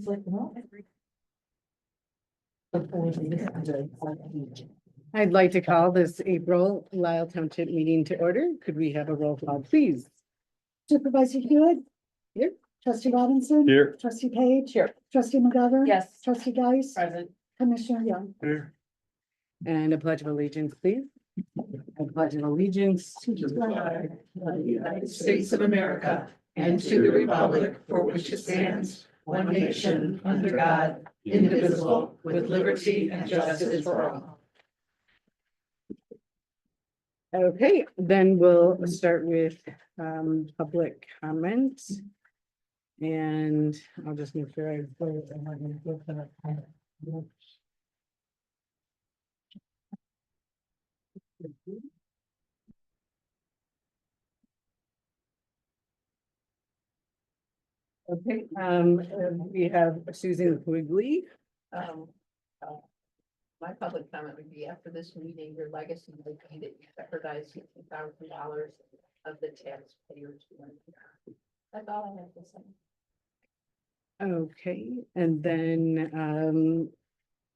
He's like, no. I'd like to call this April Lisle Township meeting to order. Could we have a roll call, please? Supervisor Hewitt? Here. Trustee Robinson? Here. Trustee Page? Here. Trustee McGovern? Yes. Trustee Dice? Present. Commissioner Young? Here. And a pledge of allegiance, please. A pledge of allegiance to the Flag of the United States of America and to the republic for which it stands, one nation, under God, indivisible, with liberty and justice for all. Okay, then we'll start with public comments. And I'll just make sure I. Okay, we have Susan Quigley. Um, uh, My public comment would be after this meeting, your legacy would be that you jeopardize $60,000 of the taxpayers. That's all I have to say. Okay, and then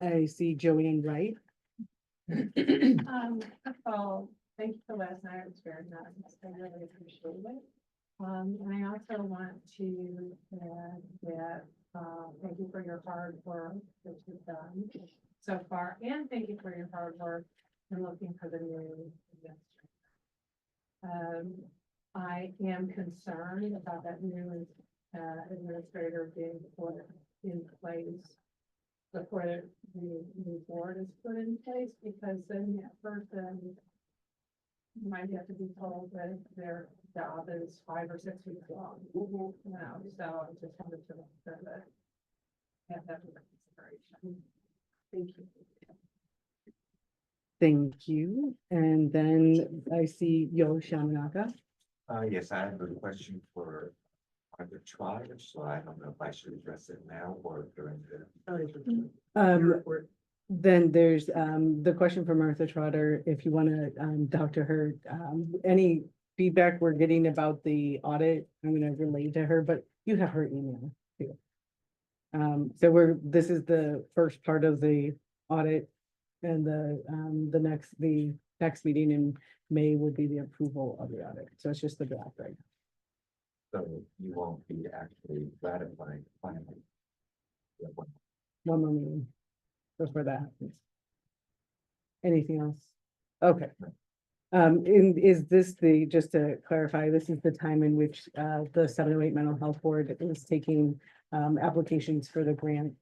I see Joanne Wright. Oh, thank you for last night. It was very nice. I really appreciate it. And I also want to add that, thank you for your hard work that you've done so far, and thank you for your hard work in looking for the new administrator. I am concerned about that new administrator being put in place before the new board is put in place, because then that person might have to be told that their job is 5 or 6 weeks long. You know, so I just wanted to make sure that have that in consideration. Thank you. Thank you. And then I see Yo Shamanaka. Yes, I have a question for either tribe, so I don't know if I should address it now or during the. Then there's the question from Martha Trotter, if you want to talk to her, any feedback we're getting about the audit, I'm going to relay to her, but you have her email too. So this is the first part of the audit, and the next meeting in May would be the approval of the audit. So it's just the draft right now. So you won't be actually ratifying the plan. One more meeting before that happens. Anything else? Okay. Is this just to clarify, this is the time in which the 708 Mental Health Board is taking applications for the grant?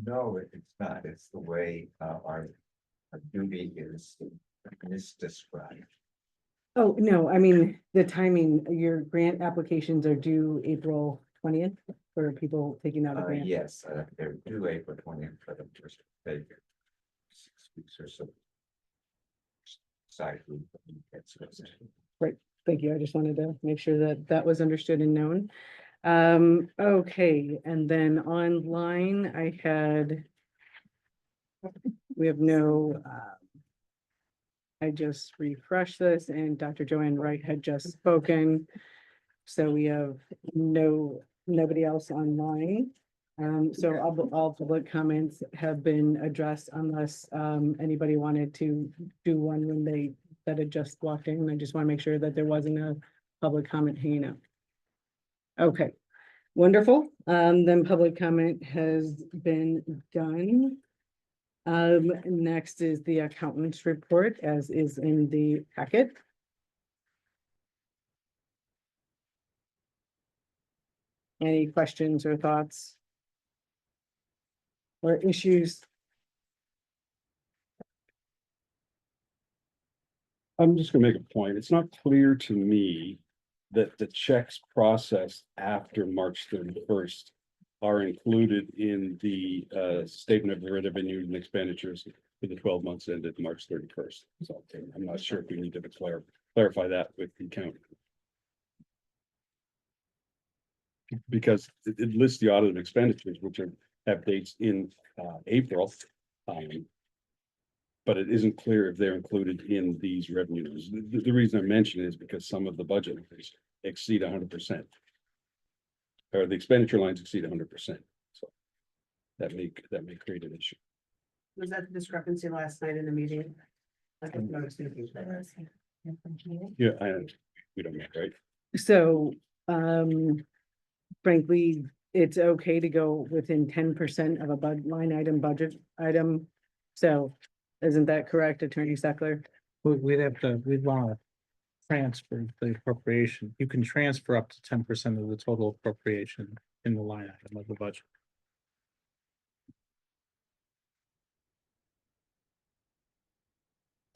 No, it's not. It's the way our duty is described. Oh, no, I mean, the timing, your grant applications are due April 20th for people taking out a grant? Yes, they're due April 20th for the first take 6 weeks or so. Sorry. Right, thank you. I just wanted to make sure that that was understood and known. Okay, and then online we have no, I just refreshed this and Dr. Joanne Wright had just spoken. So we have nobody else online. So all public comments have been addressed unless anybody wanted to do one when that had just walked in. I just want to make sure that there wasn't a public comment hanging out. Okay, wonderful. Then public comment has been done. Next is the accountant's report, as is in the packet. Any questions or thoughts? Or issues? I'm just gonna make a point. It's not clear to me that the checks processed after March 31st are included in the statement of revenue and expenditures for the 12 months ended March 31st. So I'm not sure if we need to clarify that with the account. Because it lists the audit of expenditures, which have dates in April. But it isn't clear if they're included in these revenues. The reason I mention it is because some of the budget exceed 100%. Or the expenditure lines exceed 100%. that may create an issue. Was that the discrepancy last night in the meeting? I didn't notice anything. Yeah, we don't know, right? So, frankly, it's okay to go within 10% of a line item budget item. So isn't that correct, Attorney Seckler? We'd want to transfer the appropriation. You can transfer up to 10% of the total appropriation in the line item of the budget.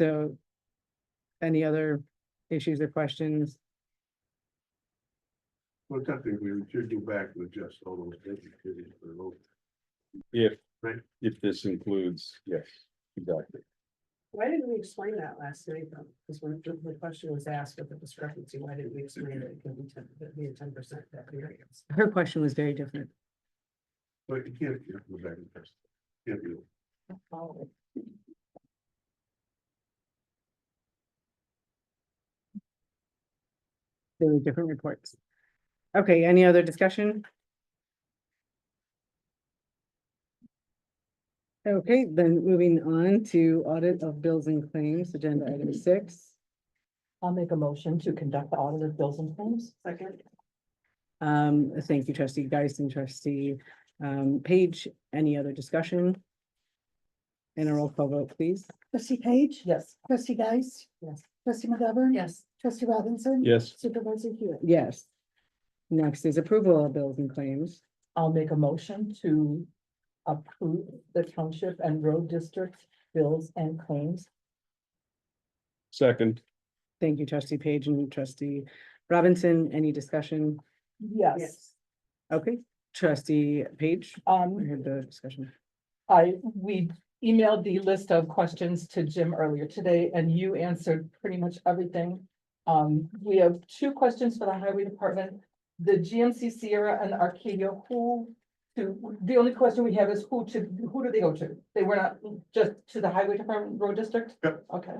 So any other issues or questions? Well, technically, we should go back and adjust all those activities for the vote. If this includes, yes, exactly. Why didn't we explain that last night though? Because when the question was asked with the discrepancy, why didn't we explain that it can be 10% that variance? Her question was very different. But you can't go back and test. Can't do it. There were different reports. Okay, any other discussion? Okay, then moving on to audit of bills and claims, agenda item 6. I'll make a motion to conduct the audit of bills and claims. Second, Thank you, trustee Geist and trustee Page. Any other discussion? And a roll call vote, please. Trustee Page? Yes. Trustee Geist? Yes. Trustee McGovern? yes, Trustee Robinson? Yes, Supervisor Hewitt? Yes. Next is approval of bills and claims. I'll make a motion to approve the township and road district bills and claims. second, Thank you, trustee Page and trustee Robinson. Any discussion? Yes. yes. Okay, trustee Page, I heard the discussion. We emailed the list of questions to Jim earlier today and you answered pretty much everything. We have 2 questions for the highway department. The GMC Sierra and Arcadia, the only question we have is who do they go to? They were not just to the highway department road district? Yep. Okay.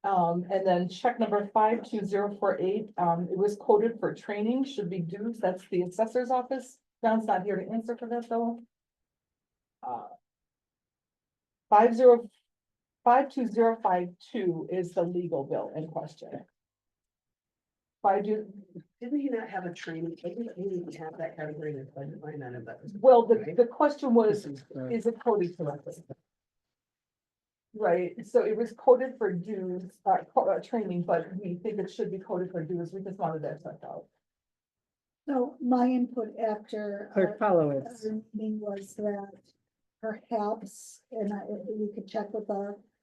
And then check number 52048, it was coded for training, should be dues, that's the assessor's office. John's not here to answer for that though. 52052 is the legal bill in question. Didn't he not have a training? He didn't have that category in the budget line item, but. Well, the question was, is it coded correctly? Right, so it was coded for dues, training, but we think it should be coded for dues, we just wanted that checked out. So my input after. Clerk Polowitz. our meeting was that perhaps, and you could check with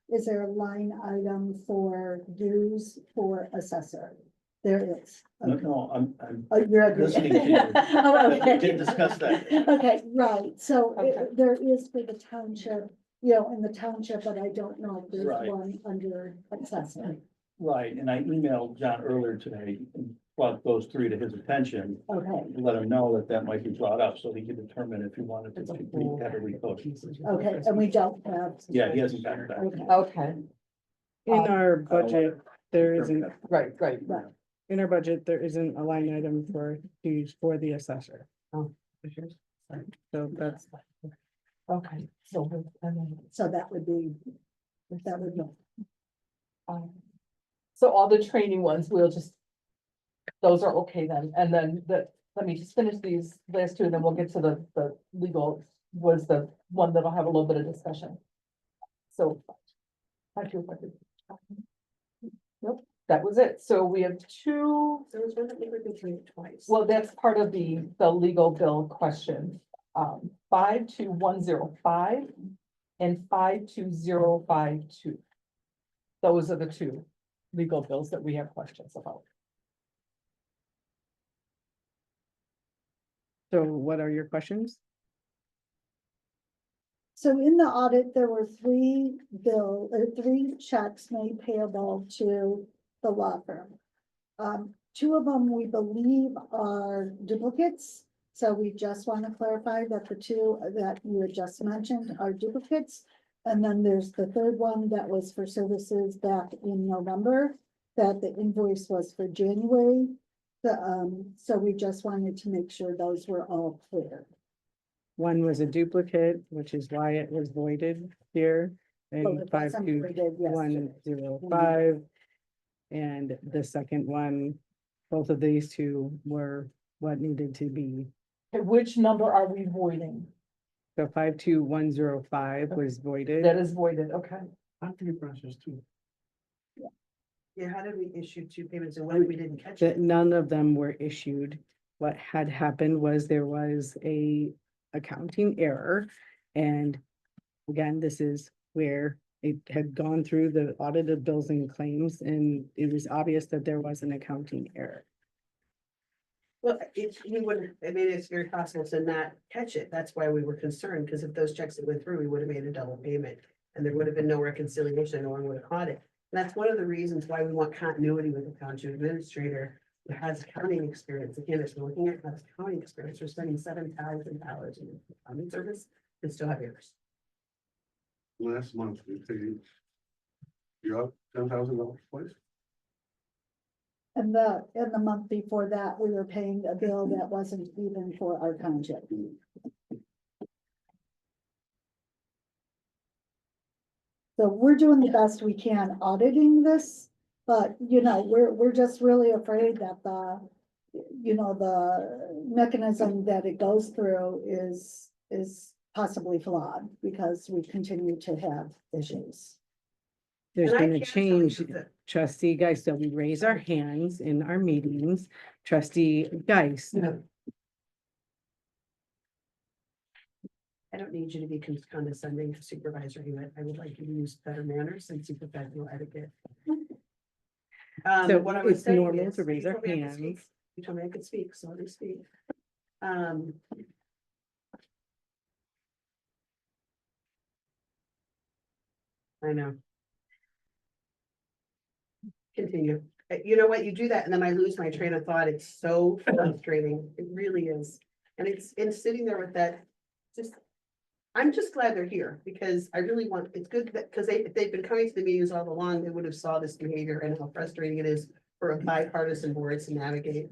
is there a line item for dues for assessor? There is. Okay. No, I'm Oh, you're agreeing. listening to you. Oh, We okay. didn't discuss that. Okay, right, so Okay. there is for the township, in the township, but I don't know if there's Right. one under assessment. Right, and I emailed John earlier today and brought those 3 to his attention. Okay, Let him know that might be brought up so he could determine if he wanted to have it recoded. okay, and we don't have. Yeah, he hasn't gotten back. Okay, Okay, In our budget, there isn't, right. in our budget, there isn't a line item for dues for the assessor. Oh. So that's, Okay, so, so that would be. so all the training ones, those are okay then, and then let me just finish these last 2, and then we'll get to the legal, was the one that'll have a little bit of discussion. So. Nope, that was it, so we have 2, There was one that we were doing twice. well, that's part of the legal bill question. 52105 and 52052. Those are the 2 legal bills that we have questions about. so what are your questions? So in the audit, there were 3 checks made payable to the law firm. 2 of them we believe are duplicates. So we just want to clarify that the 2 that you had just mentioned are duplicates. And then there's the 3rd one that was for services back in November, that the invoice was for January. So we just wanted to make sure those were all clear. One was a duplicate, which is why it was voided here Well, in it five wasn't two voided one yesterday. zero five. And the second one, both of these two were what needed to be. Which number are we voiding? So 52105 was voided. That is voided, okay. I think it process too. Yeah, how did we issue two payments and when we didn't catch That it? none of them were issued. What had happened was there was a accounting error. And again, this is where it had gone through the audited bills and claims, and it was obvious that there was an accounting error. Well, we wouldn't, I mean, it's very possible to not catch it. That's why we were concerned, because if those checks that went through, we would have made a double payment. And there would have been no reconciliation, no one would have caught it. And that's one of the reasons why we want continuity with the township administrator who has accounting experience. Again, if we're looking at has accounting experience, we're spending $7,000 in accounting service and still have errors. Last month, we paid. You up $10,000 twice? And in the month before that, we were paying a bill that wasn't even for our township. So we're doing the best we can auditing this, but we're just really afraid that the mechanism that it goes through is possibly flawed because we continue to have issues. There's And I been a can't tell you change, that- trustee Geist, so we raise our hands in our meetings. Trustee Geist, I don't need you to be condescending to Supervisor Hewitt. I would like you to use better manners and supervisor etiquette. So What I was it's saying normal is, to raise you our told me I could speak. hands. You told me I could speak, so let me speak. I know. Continue. You know what? You do that and then I lose my train of thought. It's so frustrating. It really is. And it's sitting there with that, I'm just glad they're here because I really want, it's good that, because if they've been coming to the meetings all along, they would have saw this behavior and how frustrating it is for a bipartisan board to navigate.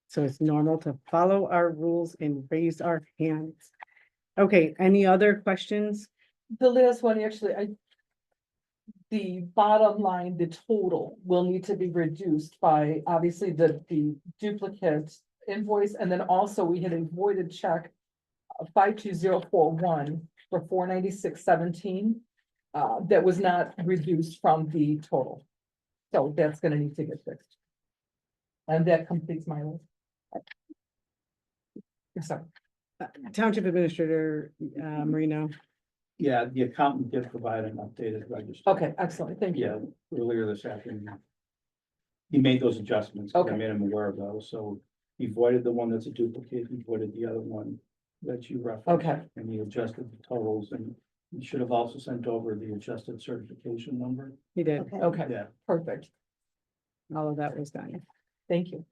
So it's normal to follow our rules and raise our hands. Okay, any other questions? The last one, actually, the bottom line, the total will need to be reduced by obviously the duplicate invoice, and then also we had a voided check 52041 for 496.17 that was not reduced from the total. So that's gonna need to get fixed. And that completes my list. Sorry. Township Administrator Marino. Yeah, the accountant did provide an updated register. Okay, excellent, thank you. Yeah, earlier this afternoon. He made those adjustments, 'cause I Okay. made him aware of those, so he voided the one that's a duplicate, he voided the other one that you referenced. Okay. And he adjusted the totals, and he should have also sent over the adjusted certification number. He did. Okay. Okay, Yeah, perfect, All of that was done. thank you.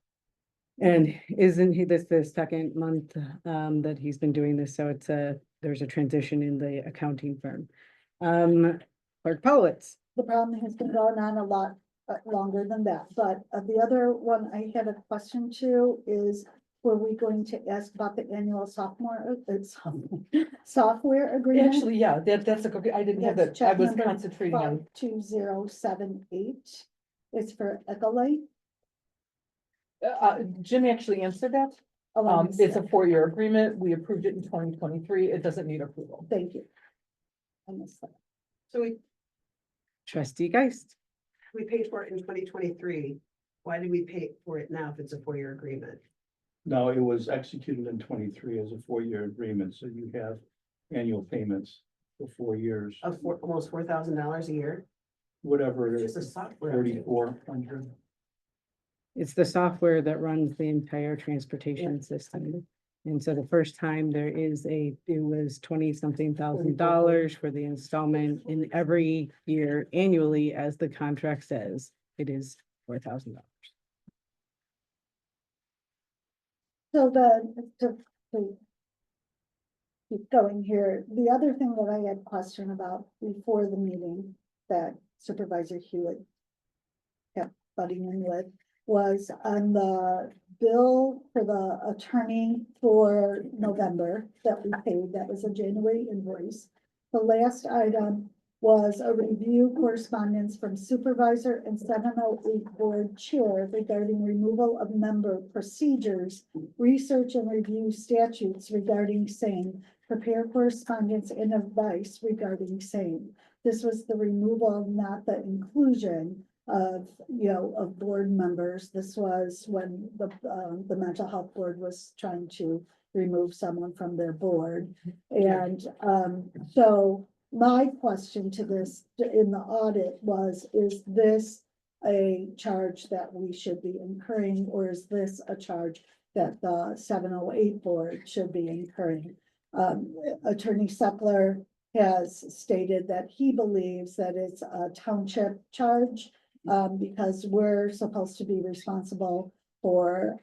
And isn't this the second month that he's been doing this? So there's a transition in the accounting firm. Clerk Politz. The problem has been going on a lot longer than that, but the other one I had a question to is, were we going to ask about the annual software agreement? Actually, yeah, that's a good, I didn't have That's that, I check was number concentrating on, 52078. It's for Ecolite. Jim actually answered that. Oh, I missed It's a it. 4-year agreement, we approved it in 2023, it doesn't need approval. Thank you. I missed that. So Trustee Geist. we paid for it in 2023. Why did we pay for it now if it's a 4-year agreement? no, it was executed in 23 as a 4-year agreement, so you have annual payments for 4 years, Of almost $4,000 a year? whatever it It's just is, a software. 3,400. It's the software that runs the entire transportation system. And so the first time it was 20-something $1,000 for the installment, and every year annually, as the contract says, it is $4,000. So to keep going here, the other thing that I had question about before the meeting that Supervisor Hewitt kept butting in with was on the bill for the attorney for November that we paid. That was a January invoice. The last item was a review correspondence from supervisor and 708 board chair regarding removal of member procedures, research and review statutes regarding same, prepare correspondence and advice regarding same. This was the removal, not the inclusion of, of board members. This was when the mental health board was trying to remove someone from their board. And, so my question to this in the audit was, is this a charge that we should be incurring, or is this a charge that the 708 board should be incurring? Attorney Seppler has stated that he believes that it's a township charge, because we're supposed to be responsible for,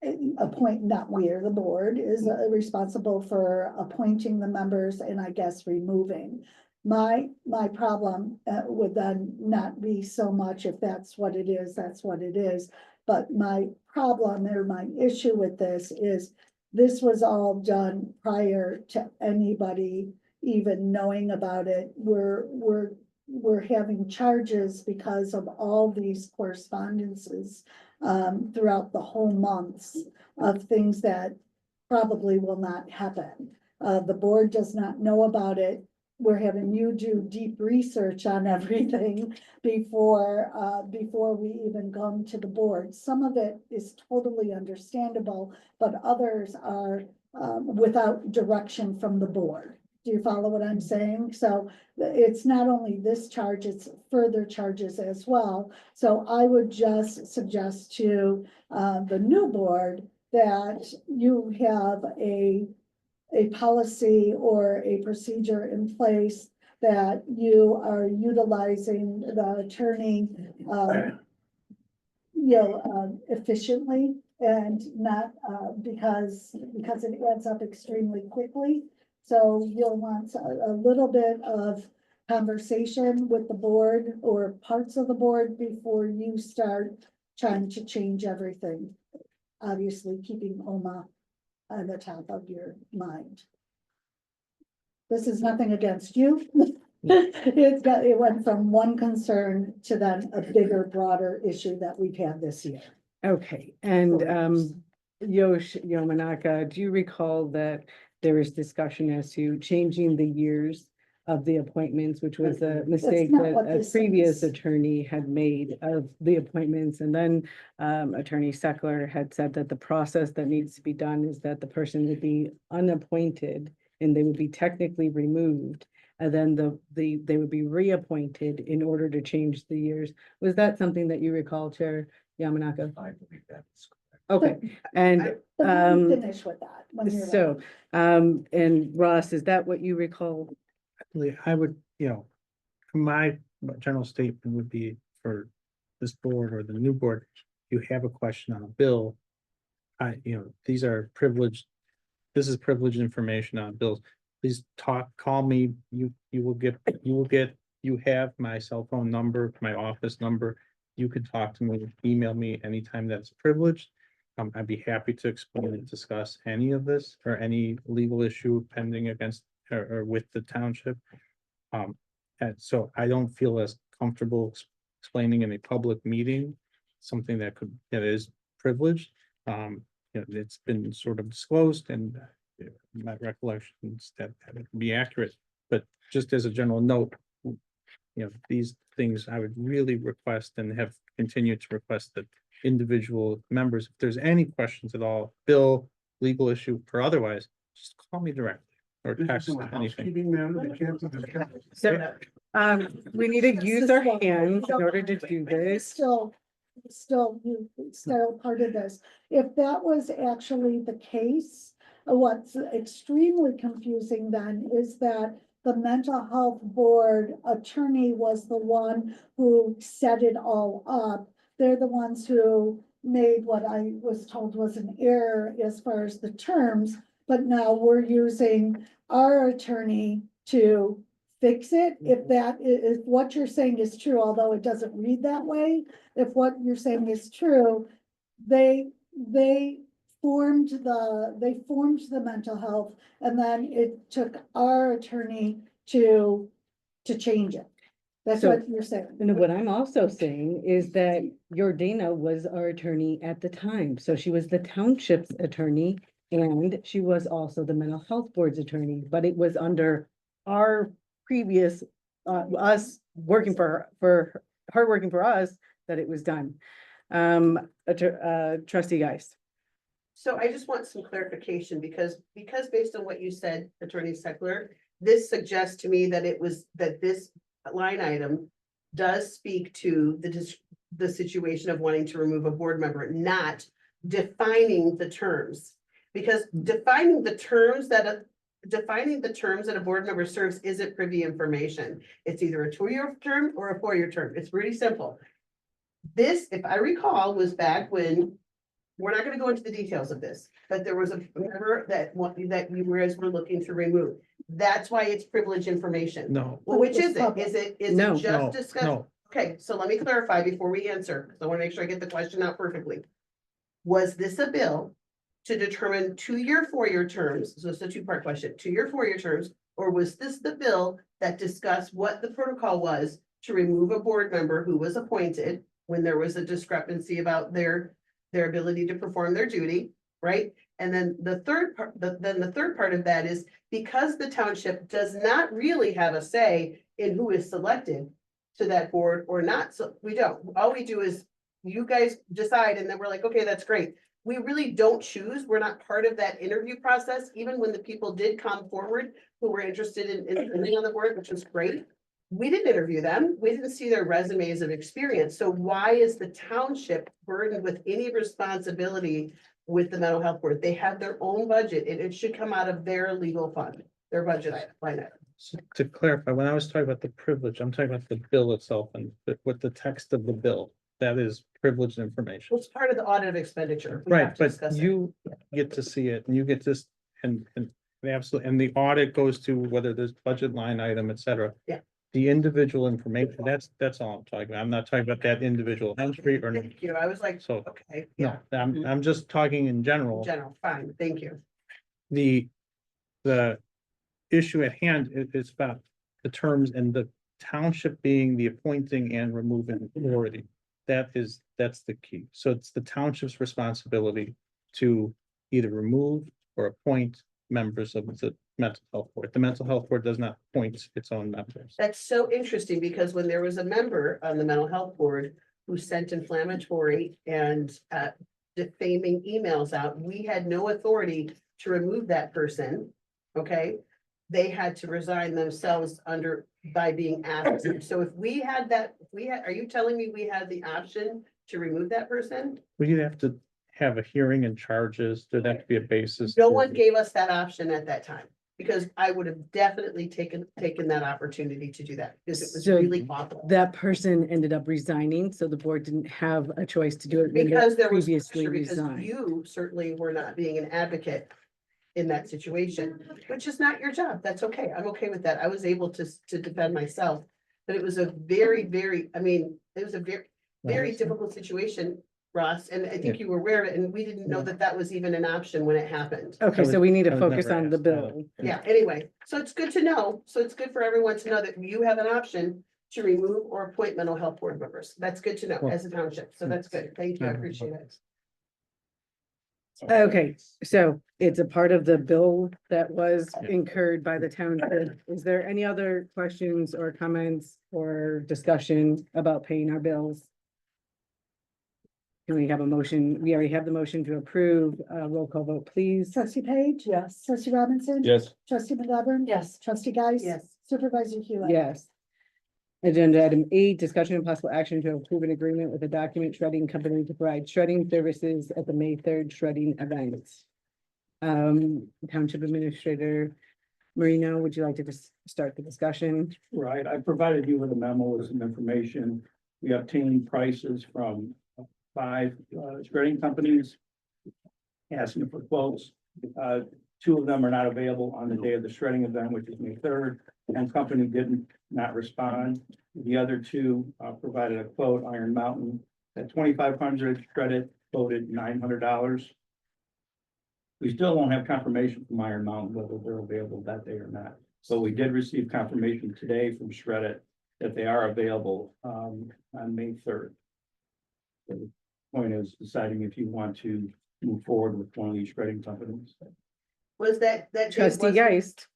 not we, or the board is responsible for appointing the members and I guess removing. My problem would then not be so much if that's what it is, that's what it is. But my problem or my issue with this is this was all done prior to anybody even knowing about it. We're having charges because of all these correspondences throughout the whole months of things that probably will not happen. The board does not know about it. We're having you do deep research on everything before we even come to the board. Some of it is totally understandable, but others are without direction from the board. Do you follow what I'm saying? So it's not only this charge, it's further charges as well. So I would just suggest to the new board that you have a policy or a procedure in place that you are utilizing the attorney efficiently, and not because it adds up extremely quickly. So you'll want a little bit of conversation with the board or parts of the board before you start trying to change everything. Obviously, keeping OMA on the top of your mind. This is nothing against you. It went from one concern to then a bigger, broader issue that we've had this year. Okay, and Yamanaka, do you recall that there was discussion as to changing the years of the appointments, which was a mistake not that what a this previous says. attorney had made of the appointments? And then Attorney Seckler had said that the process that needs to be done is that the person would be unappointed and they would be technically removed. And then they would be reappointed in order to change the years. Was that something that you recall, Chair Yamanaka? I believe that's correct. Okay, and But let me finish with that. When you're so, ready. and Ross, is that what you recall? I would, my general statement would be for this board or the new board, you have a question on a bill. These are privileged, this is privileged information on bills. Please call me, you have my cell phone number, my office number. You can talk to me, email me anytime that's privileged. I'd be happy to explain and discuss any of this or any legal issue pending against or with the township. And so I don't feel as comfortable explaining in a public meeting, something that is privileged. It's been sort of disclosed and my recollections that it would be accurate, but just as a general note, these things I would really request and have continued to request that individual members, if there's any questions at all, bill, legal issue or otherwise, just call me directly or text anything. Housekeeping matter, they can't do this. So, we need to use our hands in order to do this. Still part of this. If that was actually the case, what's extremely confusing then is that the mental health board attorney was the one who set it all up. They're the ones who made what I was told was an error as far as the terms, but now we're using our attorney to fix it. If that is what you're saying is true, although it doesn't read that way, if what you're saying is true, they they formed the mental health, and then it took our attorney to change it. That's So- what you're saying. And what I'm also saying is that your Dana was our attorney at the time, so she was the township's attorney. And she was also the mental health board's attorney, but it was under our previous, us working for her working for us, that it was done. Trustee Geist. So I just want some clarification because based on what you said, Attorney Seckler, this suggests to me that this line item does speak to the situation of wanting to remove a board member, not defining the terms. Because defining the terms that a board member serves isn't privy information. It's either a 2-year term or a 4-year term. It's really simple. This, if I recall, was back when, we're not gonna go into the details of this, but there was a member that you guys were looking to remove. That's why it's privileged information. No, Well, which is it? Is it No. just no, discussed? no. Okay, so let me clarify before we answer, because I want to make sure I get the question out perfectly. Was this a bill to determine 2-year, 4-year terms? So it's a 2-part question, 2-year, 4-year terms, or was this the bill that discussed what the protocol was to remove a board member who was appointed when there was a discrepancy about their ability to perform their duty, right? And then the third part of that is because the township does not really have a say in who is selected to that board or not, so we don't. All we do is you guys decide, and then we're like, okay, that's great. We really don't choose. We're not part of that interview process, even when the people did come forward who were interested in being on the board, which was great. We didn't interview them. We didn't see their resumes of experience. So why is the township burdened with any responsibility with the mental health board? They have their own budget and it should come out of their legal fund, their budget line item. So to clarify, when I was talking about the privilege, I'm talking about the bill itself and with the text of the bill. That is privileged information. Well, it's part of the audit of expenditure. We have Right, to but discuss it. you get to see it and you get this and absolutely, and the audit goes to whether there's budget line item, et cetera. Yeah. The individual information, that's all I'm talking about. I'm not talking about that individual entry or, Thank you. I was like, so, okay, no, yeah, I'm just talking in general. general, fine, thank you. The issue at hand is about the terms and the township being the appointing and removing authority. That's the key. So it's the township's responsibility to either remove or appoint members of the mental health board. The mental health board does not appoint its own members. That's so interesting because when there was a member on the mental health board who sent inflammatory and defaming emails out, we had no authority to remove that person. Okay, they had to resign themselves by being asked. So if we had that, are you telling me we had the option to remove that person? We'd have to have a hearing and charges. There'd have to be a basis. No for- one gave us that option at that time. Because I would have definitely taken that opportunity to do that, because it was So really awful. That person ended up resigning, so the board didn't have a choice to do it. when they Because there was previously pressure, because resigned. you certainly were not being an advocate in that situation, which is not your job. That's okay. I'm okay with that. I was able to defend myself. But it was a very, very, it was a very difficult situation, Ross, and I think you were aware of it, and we didn't know that was even an option when it happened. Okay, I so was- we need I to was focus never on the asked that. bill. Yeah, anyway, so it's good to know. So it's good for everyone to know that you have an option to remove or appoint mental health board members. That's good to know Well, as a township. So that's good. Thank you. I appreciate it. Okay, so it's a part of the bill that was Yeah. incurred by the township. Is there any other questions or comments or discussion about paying our bills? Can we have a motion? We already have the motion to approve. Roll call vote, please. Trustee Page? Yes. Trustee Robinson? Yes. Trustee McGovern? Yes. Trustee Geist? Yes. Supervisor Hewitt? Yes. Agenda item 8, discussion and possible action to approve an agreement with a document shredding company to provide shredding services at the May 3rd shredding event. Township Administrator Marino, would you like to just start the discussion? Right, I provided you with a memo with some information. We obtained prices from 5 shredding companies. Asking for quotes. 2 of them are not available on the day of the shredding event, which is May 3rd, and company did not respond. The other 2 provided a quote, Iron Mountain, at 2,500 shredded quoted $900. We still won't have confirmation from Iron Mountain whether they're available that day or not. So we did receive confirmation today from Shred that they are available on May 3rd. The point is deciding if you want to move forward with one of these shredding companies. Was that date Trustee was- Geist,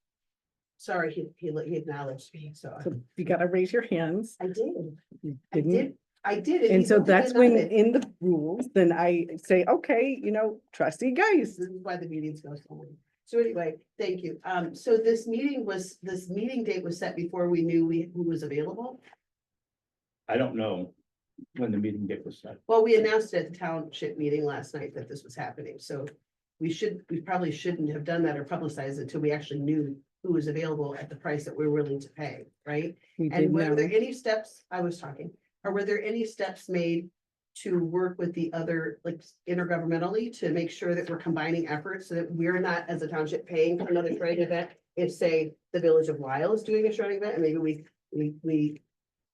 Sorry, he acknowledged me, so so you gotta raise your hands. I did, You I didn't. did, I did. he And so looked at that's the when, notice. in the rules, then I say, okay, trustee Geist. This is why the meetings go so long. So anyway, thank you. So this meeting date was set before we knew who was available. I don't know when the meeting date was set. Well, we announced at the township meeting last night that this was happening, so we probably shouldn't have done that or publicized it until we actually knew who was available at the price that we're willing to pay, right? We did And were there know. any steps, or were there any steps made to work with the other, like intergovernmentally, to make sure that we're combining efforts so that we're not, as a township, paying for another shredding event? If, say, the village of Lisle is doing a shredding event, and maybe we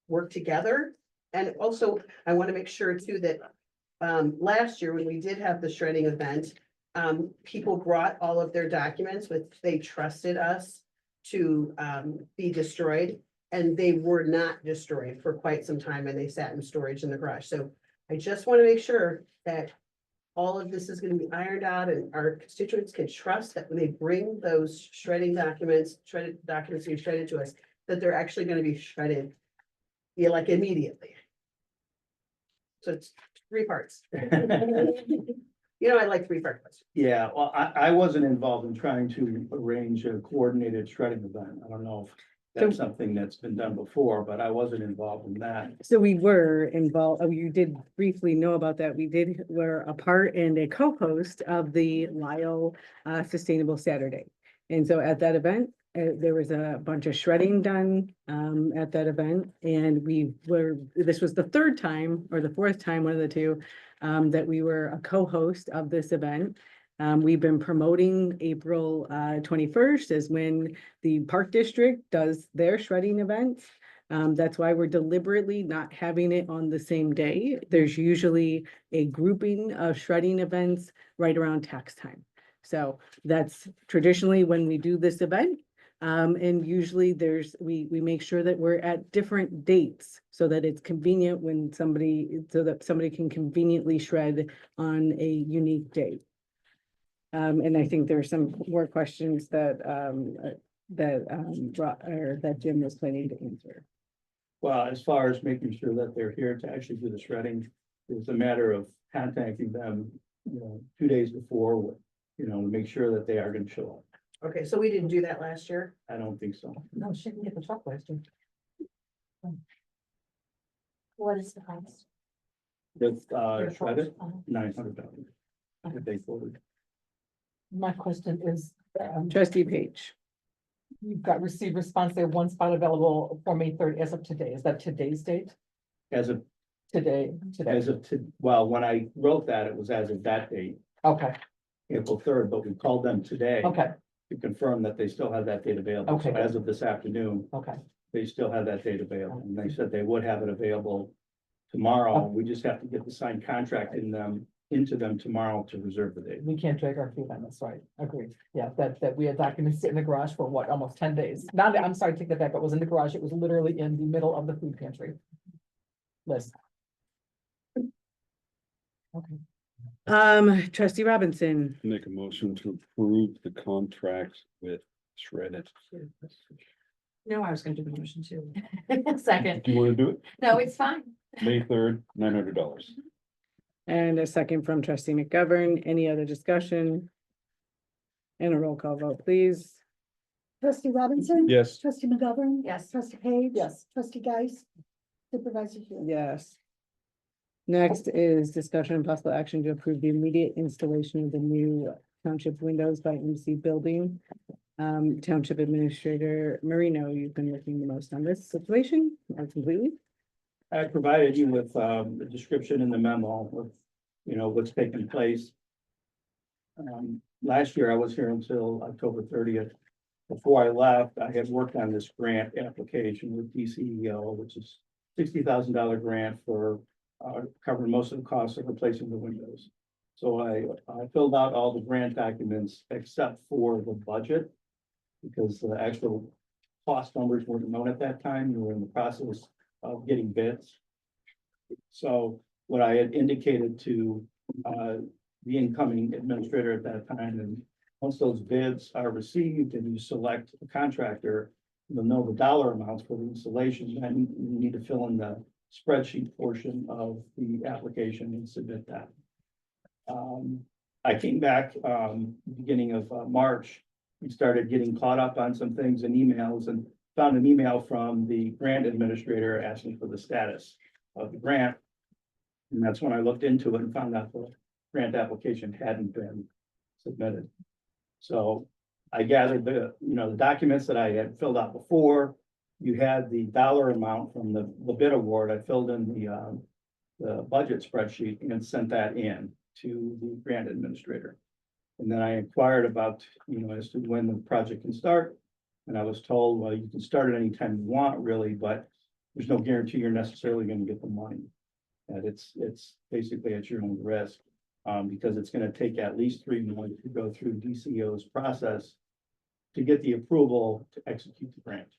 work together. And also, I want to make sure too that last year, when we did have the shredding event, people brought all of their documents with, they trusted us to be destroyed, and they were not destroyed for quite some time, and they sat in storage in the garage. So I just want to make sure that all of this is going to be ironed out, and our constituents can trust that when they bring those shredded documents being shredded to us, that they're actually going to be shredded, yeah, like immediately. So it's 3 parts. I like 3-part questions. Yeah, well, I wasn't involved in trying to arrange a coordinated shredding event. I don't know if that's something that's been done before, but I wasn't involved in that. So we were involved, you did briefly know about that. We're a part and a co-host of the Lisle Sustainable Saturday. And so at that event, there was a bunch of shredding done at that event. And this was the 3rd time or the 4th time, one of the two, that we were a co-host of this event. We've been promoting April 21st as when the Park District does their shredding events. That's why we're deliberately not having it on the same day. There's usually a grouping of shredding events right around tax time. So that's traditionally when we do this event. And usually we make sure that we're at different dates so that it's convenient so that somebody can conveniently shred on a unique date. And I think there are some more questions that Jim was planning to answer. Well, as far as making sure that they're here to actually do the shredding, it's a matter of contacting them, 2 days before, to make sure that they are going to show up. Okay, so we didn't do that last year. I don't think so. No, she didn't get the truck last year. What is the cost? That's Your shredded, trucks? $900. If they quoted. My question is, Trustee Page. you've got received response there, 1 spot available for May 3rd as of today. Is that today's date? As of, Today. well, when I wrote that, it was as of that date, Okay, April 3rd, but we called them today. okay, To confirm that they still have that date available. So Okay. as of this afternoon, okay. they still have that date available, and they said they would have it available tomorrow. We just have to get the signed contract into them tomorrow to reserve the date. We can't drag our feet on this, right? Agreed. Yeah, that we had documents sit in the garage for what, almost 10 days? Not, I'm sorry, take that back. It was in the garage. It was literally in the middle of the food pantry. List. Okay. Trustee Robinson. Make a motion to approve the contract with Shredded. No, I was gonna do the motion too. Second. Do you want to do it? No, it's fine. May 3rd, $900. And a second from trustee McGovern. Any other discussion? And a roll call vote, please. Trustee Robinson? Yes. Trustee McGovern? Yes. Trustee Page? Yes. Trustee Geist? Supervisor Hughes? Yes. Next is discussion and possible action to approve the immediate installation of the new township windows by MC Building. Township Administrator Marino, you've been working the most on this situation, or completely? I provided you with a description in the memo of, what's taken place. Last year I was here until October 30th. Before I left, I had worked on this grant application with DCEO, which is $60,000 grant for covered most of the costs of replacing the windows. So I filled out all the grant documents except for the budget. Because the actual cost numbers weren't known at that time, we were in the process of getting bids. So what I had indicated to the incoming administrator at that time, and once those bids are received and you select a contractor, you'll know the dollar amounts for the installation, then you need to fill in the spreadsheet portion of the application and submit that. I came back beginning of March. We started getting caught up on some things in emails and found an email from the grant administrator asking for the status of the grant. And that's when I looked into it and found out the grant application hadn't been submitted. So I gathered the documents that I had filled out before. You had the dollar amount from the bid award. I filled in the budget spreadsheet and sent that in to the grant administrator. And then I inquired about, as to when the project can start. And I was told, well, you can start at any time you want, really, but there's no guarantee you're necessarily going to get the money. And it's basically at your own risk, because it's going to take at least 3 months to go through DCO's process to get the approval to execute the grant.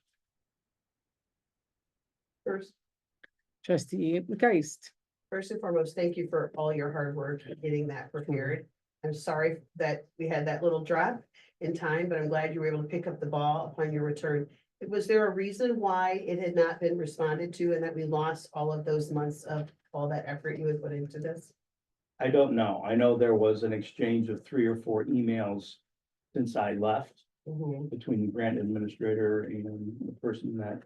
First, Trustee Geist. first and foremost, thank you for all your hard work getting that prepared. I'm sorry that we had that little drop in time, but I'm glad you were able to pick up the ball upon your return. Was there a reason why it had not been responded to and that we lost all of those months of all that effort you had put into this? I don't know. I know there was an exchange of 3 or 4 emails since I left between the grant administrator and the person that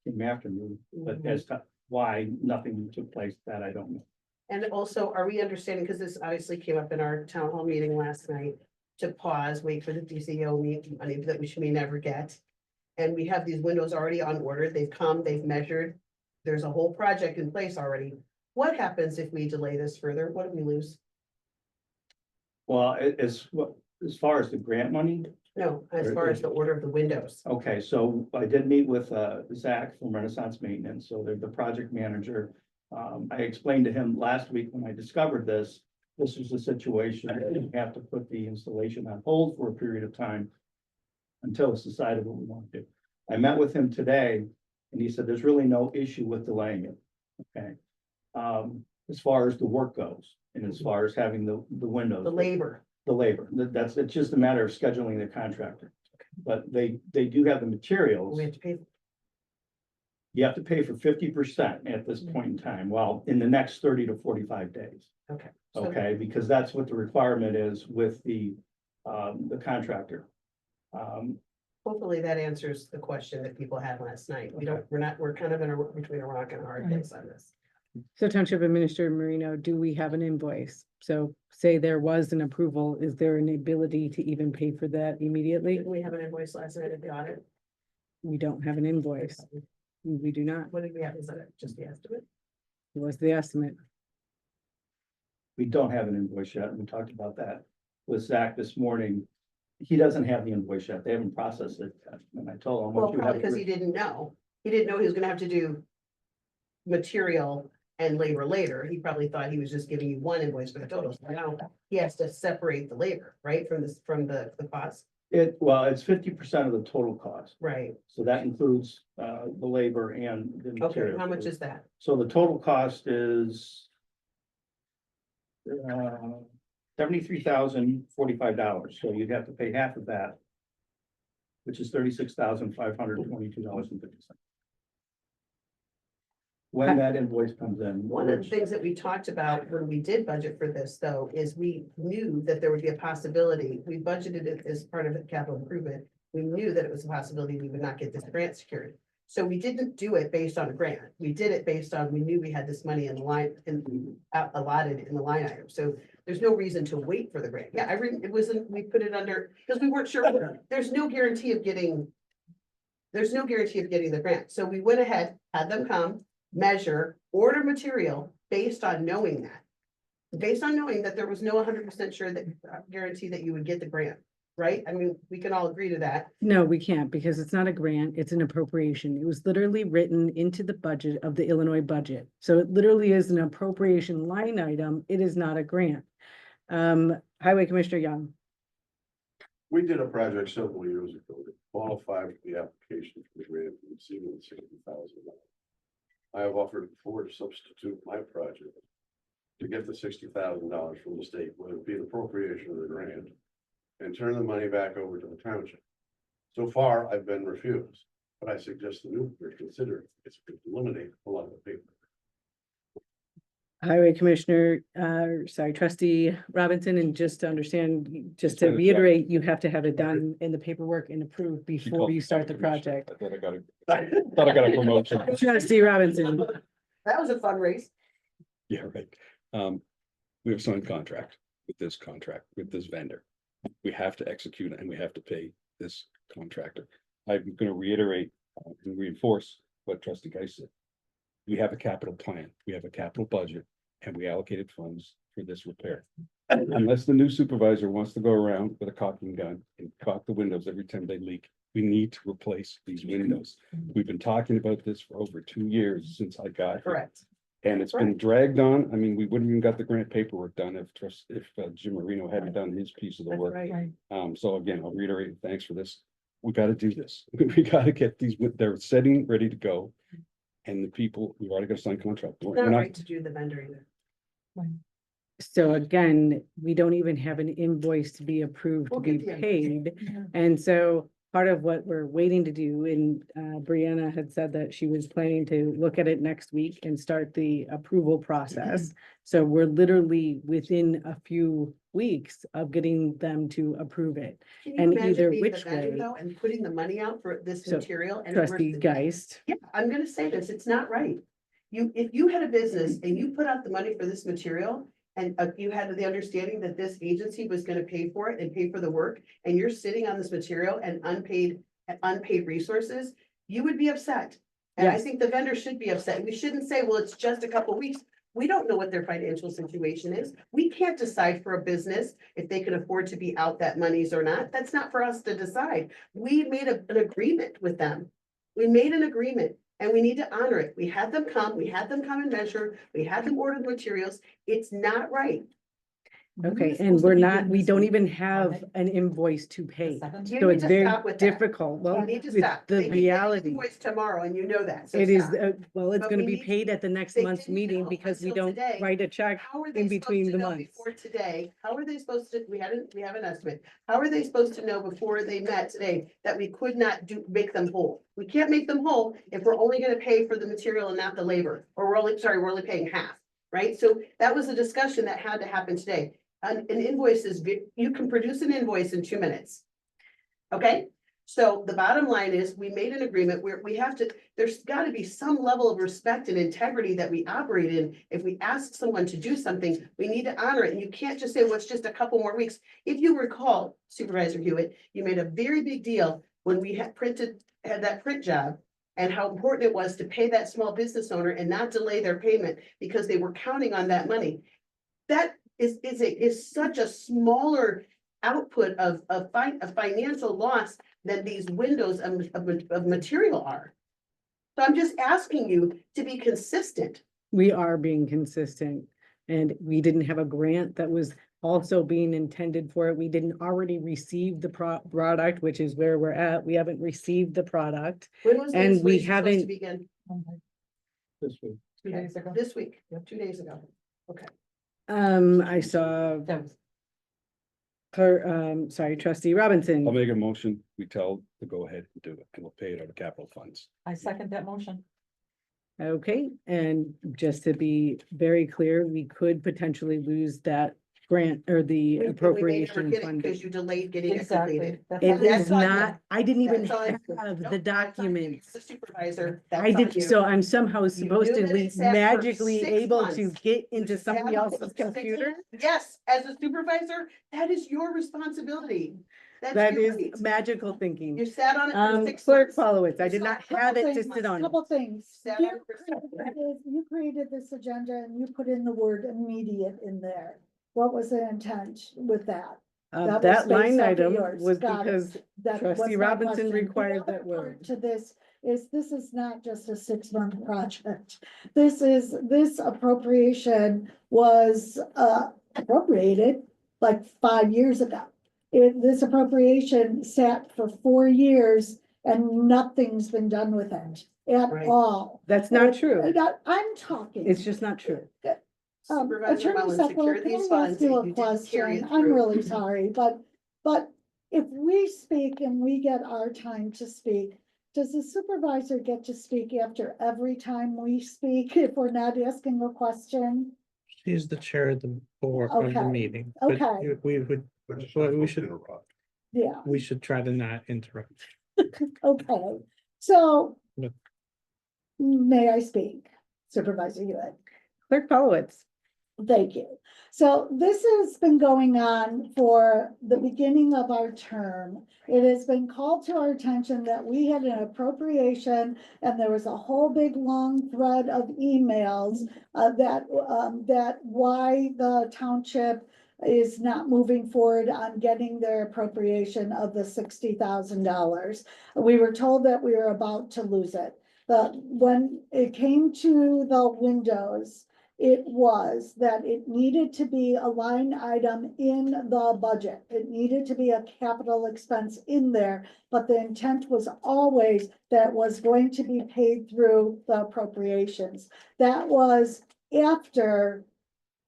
came after me. But as to why nothing took place, that I don't know. And also, are we understanding, because this obviously came up in our town hall meeting last night, to pause, wait for the DCO money that we may never get. And we have these windows already on order. They've come, they've measured. There's a whole project in place already. What happens if we delay this further? What do we lose? Well, as far as the grant money, No, as far as the order of the windows. okay, so I did meet with Zach from Renaissance Maintenance, so they're the project manager. I explained to him last week when I discovered this was a situation that we have to put the installation on hold for a period of time until it's decided what we want to do. I met with him today and he said, there's really no issue with delaying it. Okay. As far as the work goes and as far as having the windows. The labor. The labor, it's just a matter of scheduling the contractor. But they do have the materials. We have to pay. You have to pay for 50% at this point in time, well, in the next 30 to 45 days. Okay. So- Okay, because that's what the requirement is with the contractor. Hopefully that answers the question that people had last night. We're kind of between a rock and a hard place on this. So Township Administrator Marino, do we have an invoice? So say there was an approval, is there an ability to even pay for that immediately? Didn't we have an invoice last night at the audit? We don't have an invoice. We do not. What did we have? Is that just the estimate? It was the estimate. We don't have an invoice yet. We talked about that with Zach this morning. He doesn't have the invoice yet. They haven't processed it yet. And I told him. Well, once you have probably it because he didn't know. He didn't know he was gonna have to do material and labor later. He probably thought he was just giving you one invoice for the totals. Now he has to separate the labor, right, from the cost. Well, it's 50% of the total cost. Right. So So that includes the labor and the okay, materials. how much is that? So the total cost is $73,045. So you'd have to pay half of that, which is $36,522.50. When that invoice comes in. One of the things that we talked about when we did budget for this, though, is we knew that there would be a possibility. We budgeted it as part of the capital improvement. We knew that it was a possibility we would not get this grant secured. So we didn't do it based on a grant. We did it based on, we knew we had this money in the line and allotted in the line item. So there's no reason to wait for the grant. Yeah, it wasn't, we put it under, because we weren't sure, there's no guarantee of getting the grant. So we went ahead, had them come, measure, order material based on knowing that. Based on knowing that there was no 100% sure that guarantee that you would get the grant. right? I mean, we can all agree to that. No, we can't because it's not a grant, it's an appropriation. It was literally written into the budget of the Illinois budget. So it literally is an appropriation line item. It is not a grant. Highway Commissioner Young. We did a project several years ago that qualified for the application for the grant and receiving the $60,000. I have offered before to substitute my project to get the $60,000 from the state, whether it be an appropriation or the grant, and turn the money back over to the township. So far, I've been refused, but I suggest the new board consider it to eliminate a lot of the paper. Highway Commissioner, Trustee Robinson, and just to understand, just to reiterate, you have to have it done in the paperwork and approved before you start the project. I thought I got a promotion. Trustee Robinson, That was a fun race. Yeah, right. We have signed contract with this vendor. We have to execute and we have to pay this contractor. I'm gonna reiterate and reinforce what Trustee Geis said. We have a capital plan, we have a capital budget, and we allocated funds for this repair. Unless the new supervisor wants to go around with a caulking gun and caulk the windows every time they leak, we need to replace these windows. We've been talking about this for over 2 years since I got here. Correct. And it's been dragged on. I mean, we wouldn't even got the grant paperwork done if Jim Marino hadn't done his piece of the That's work. right. So again, I'll reiterate, thanks for this. We gotta do this. We gotta get these, they're setting, ready to go. And the people, we've already got a signed contract. It's We're not not, right to do the vendor either. so again, we don't even have an invoice to be approved to We'll be get the invoice. paid. And so part of what we're waiting to do, and Brianna had said that she was planning to look at it next week and start the approval process. So we're literally within a few weeks of getting them to approve it. Can you And imagine either being the which vendor, way- though, and putting the money out for this So, material and. Trustee versus- Geist, Yeah, I'm gonna say this, it's not right. If you had a business and you put out the money for this material and you had the understanding that this agency was gonna pay for it and pay for the work, and you're sitting on this material and unpaid resources, you would be upset. And I Yes. think the vendor should be upset. We shouldn't say, well, it's just a couple weeks. We don't know what their financial situation is. We can't decide for a business if they can afford to be out that monies or not. That's not for us to decide. We made an agreement with them. We made an agreement and we need to honor it. We had them come and measure, we had them order the materials. It's not right. okay, and we're not, we don't even have an invoice to pay. You So need it's to very stop with that. difficult. Well, You need to with stop. the They need reality. invoice tomorrow and you know that. So It is, stop. well, it's But gonna we be need to- paid at the next they month's didn't meeting know because we until don't today. write a check How are in they supposed between to the know months. before today? How are they supposed to, we have an estimate. How are they supposed to know before they met today that we could not make them whole? We can't make them whole if we're only gonna pay for the material and not the labor, or we're only paying half, right? So that was a discussion that had to happen today. An invoice is, you can produce an invoice in 2 minutes. Okay, so the bottom line is, we made an agreement where we have to, there's gotta be some level of respect and integrity that we operate in. If we ask someone to do something, we need to honor it, and you can't just say, well, it's just a couple more weeks. If you recall, Supervisor Hewitt, you made a very big deal when we had that print job, and how important it was to pay that small business owner and not delay their payment because they were counting on that money. That is such a smaller output of financial loss than these windows of material are. So I'm just asking you to be consistent. We are being consistent, and we didn't have a grant that was also being intended for it. We didn't already receive the product, which is where we're at. We haven't received the product. When was the And we installation supposed to haven't- begin? This week. 2 days ago. This week, 2 days ago. Okay. I saw Trustee I'll Robinson. make a motion. We tell to go ahead and do it and we'll pay it out of capital funds. I second that motion. Okay, and just to be very clear, we could potentially lose that grant or the We may never appropriation get it funding. because you delayed getting it Exactly. completed. That's It all. That's is on you. not, I didn't even That's on you. have Nope, the that's on you. documents. The supervisor. I that's on did, you. so I'm somehow supposed knew to that be it sat for magically 6 able to months. get You into sat somebody on else's it for 6 computer. months. Yes, as a supervisor, that is your responsibility. That's That your is right. magical thinking. You sat on it for 6 Clerk months. Folowitz, I You did saw not a have couple it to things, sit on. Couple things. Sat You on it for 6 months. you created this agenda and you put in the word immediate in there. What was the intent with that? That was That line based off of item yours. was Got it. because That was trustee my Robinson question. required The that other word. part to this is not just a 6-month project. This appropriation was appropriated like 5 years ago. This appropriation sat for 4 years and nothing's been done with it at Right. all. That's not And- true. and I'm talking. It's just not true. Supervisor Attorney Mullen Seckler, secured can these I funds ask you and a you didn't carry question? it I'm through. really sorry, but if we speak and we get our time to speak, does the supervisor get to speak after every time we speak if we're not asking a question? She's the chair of the board of the Okay, meeting. but okay. We would, We're just well, not we supposed to should, interrupt. Yeah, we should try to not interrupt. okay. So But- may I speak, Supervisor Hewitt? Clerk Polowitz. Thank you. So this has been going on for the beginning of our term. It has been called to our attention that we had an appropriation and there was a whole big long thread of emails that why the township is not moving forward on getting their appropriation of the $60,000. We were told that we were about to lose it. When it came to the windows, it was that it needed to be a line item in the budget. It needed to be a capital expense in there, but the intent was always that it was going to be paid through the appropriations. That was after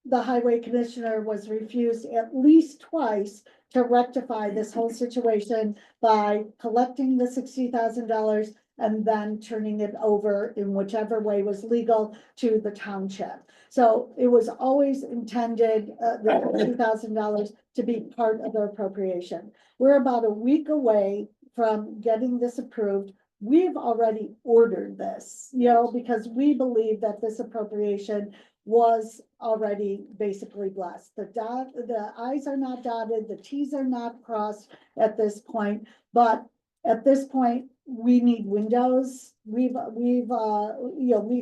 the highway commissioner was refused at least twice to rectify this whole situation by collecting the $60,000 and then turning it over in whichever way was legal to the township. So it was always intended, the $2,000 to be part of the appropriation. We're about a week away from getting this approved. We've already ordered this, because we believe that this appropriation was already basically blessed. The I's are not dotted, the T's are not crossed at this point, but at this point, we need windows. We've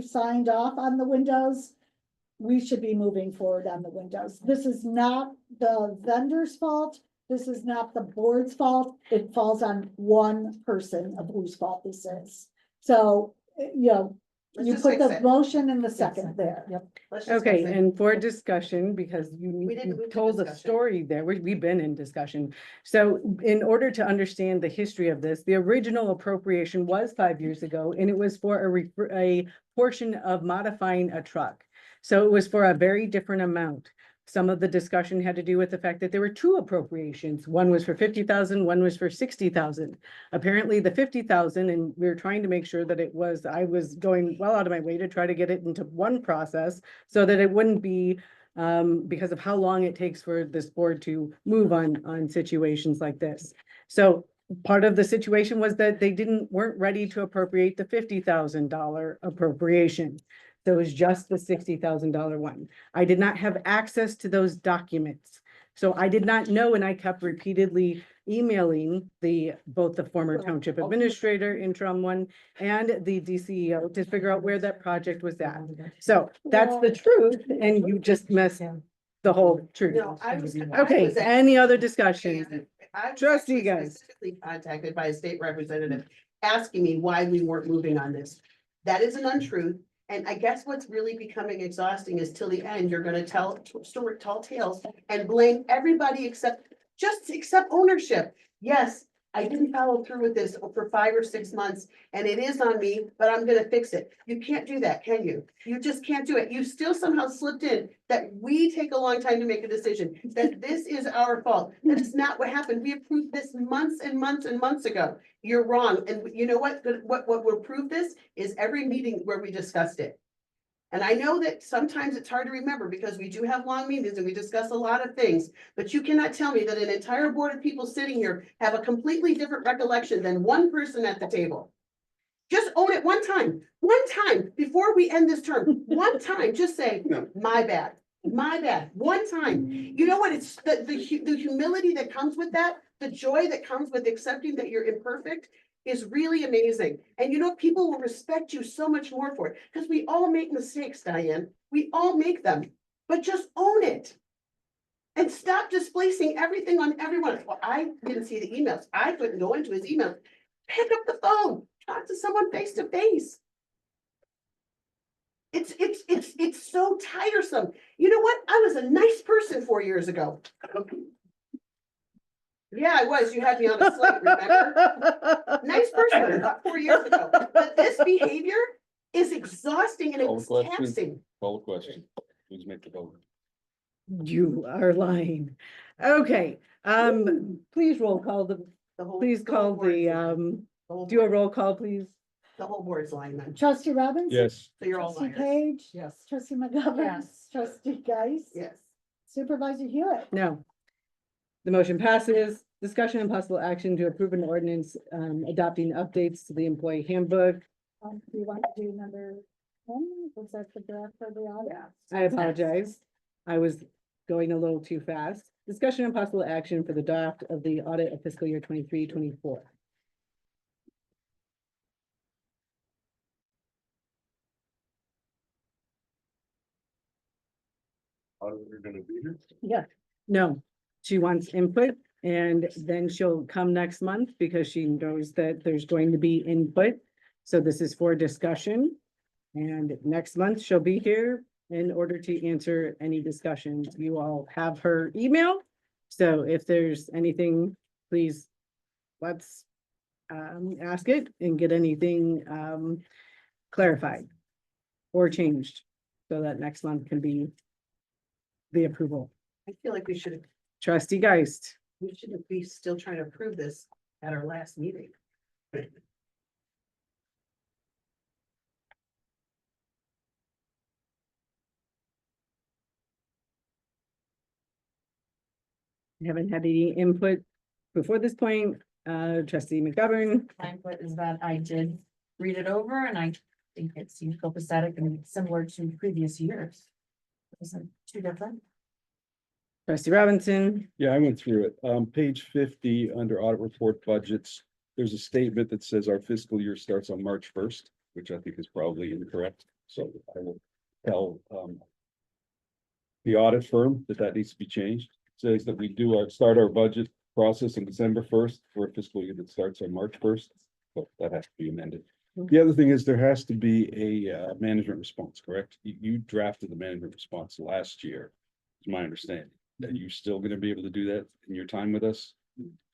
signed off on the windows. We should be moving forward on the windows. This is not the vendor's fault. This is not the board's fault. It falls on one person of whose fault this is. So, Let's you just put fix the it. motion in the second there. Yep. Let's just Okay, fix it. and for discussion, because We didn't you move to told the discussion. story there, we've been in discussion. So in order to understand the history of this, the original appropriation was 5 years ago, and it was for a portion of modifying a truck. So it was for a very different amount. Some of the discussion had to do with the fact that there were two appropriations. One was for 50,000, one was for 60,000. Apparently the 50,000, and we were trying to make sure that I was going well out of my way to try to get it into one process so that it wouldn't be because of how long it takes for this board to move on situations like this. So part of the situation was that they weren't ready to appropriate the $50,000 appropriation. So it was just the $60,000 one. I did not have access to those documents. So I did not know, and I kept repeatedly emailing both the former township administrator, interim one, and the DCEO to figure out where that project was at. So that's the truth, and you just missed the whole truth. No, I was. Okay, any other discussion? I was Trustee actually guys. specifically contacted by a state representative asking me why we weren't moving on this. That is an untruth. And I guess what's really becoming exhausting is till the end, you're gonna tell tall tales and blame everybody except ownership. Yes, I didn't follow through with this for 5 or 6 months and it is on me, but I'm gonna fix it. You can't do that, can you? You just can't do it. You still somehow slipped in that we take a long time to make a decision, that this is our fault. That is not what happened. We approved this months and months and months ago. You're wrong. And you know what will prove this is every meeting where we discussed it. And I know that sometimes it's hard to remember because we do have long meetings and we discuss a lot of things, but you cannot tell me that an entire board of people sitting here have a completely different recollection than one person at the table. Just own it one time before we end this term, one time, just say, my bad, one time. You know what? It's the humility that comes with that, the joy that comes with accepting that you're imperfect is really amazing. And people will respect you so much more for it because we all make mistakes, Diane. We all make them, but just own it. And stop displacing everything on everyone. Well, I didn't see the emails. I couldn't go into his emails. Pick up the phone, talk to someone face to face. It's so tiresome. You know what? I was a nice person 4 years ago. Yeah, I was. You had me on a slate, remember? Nice person about 4 years ago. But this behavior is exhausting and Call the it's question. taxing. Call the question. Please make the vote. You are lying. Okay, please roll call The whole- please the whole call board's the, lying. The whole do a board- roll call, please. The whole board's lying then. Trustee Robinson? Yes. So you're all Trustee liars. Page? Yes. Trustee McGovern? Yes. Trustee Geis? Yes. Supervisor Hewitt? No. The motion passes. Discussion and possible action to approve an ordinance, adopting updates to the employee handbook. Do you want to do number 10? Was that the draft for the audit? I apologize. I was going a little too fast. Discussion and possible action for the draft of the audit of fiscal year 23-24. Auditor gonna be here? Yeah. No, she wants input and then she'll come next month because she knows that there's going to be input. So this is for discussion. And next month she'll be here in order to answer any discussions. You all have her email. So if there's anything, please let's ask it and get anything clarified or changed so that next month can be the approval. I feel like we should Trustee Geist. we shouldn't be still trying to approve this at our last meeting. Haven't had any input before this point. Trustee McGovern, My input is that I did read it over and I think it seems copacetic and similar to previous years. Isn't too different. Trustee Robinson, Yeah, I went through it. Page 50, under audit report budgets, there's a statement that says our fiscal year starts on March 1st, which I think is probably incorrect. So I will tell the audit firm that needs to be changed. It says that we start our budget process on December 1st for a fiscal year that starts on March 1st. So that has to be amended. The other thing is there has to be a management response, correct? You drafted the management response last year, is my understanding. Are you still gonna be able to do that in your time with us?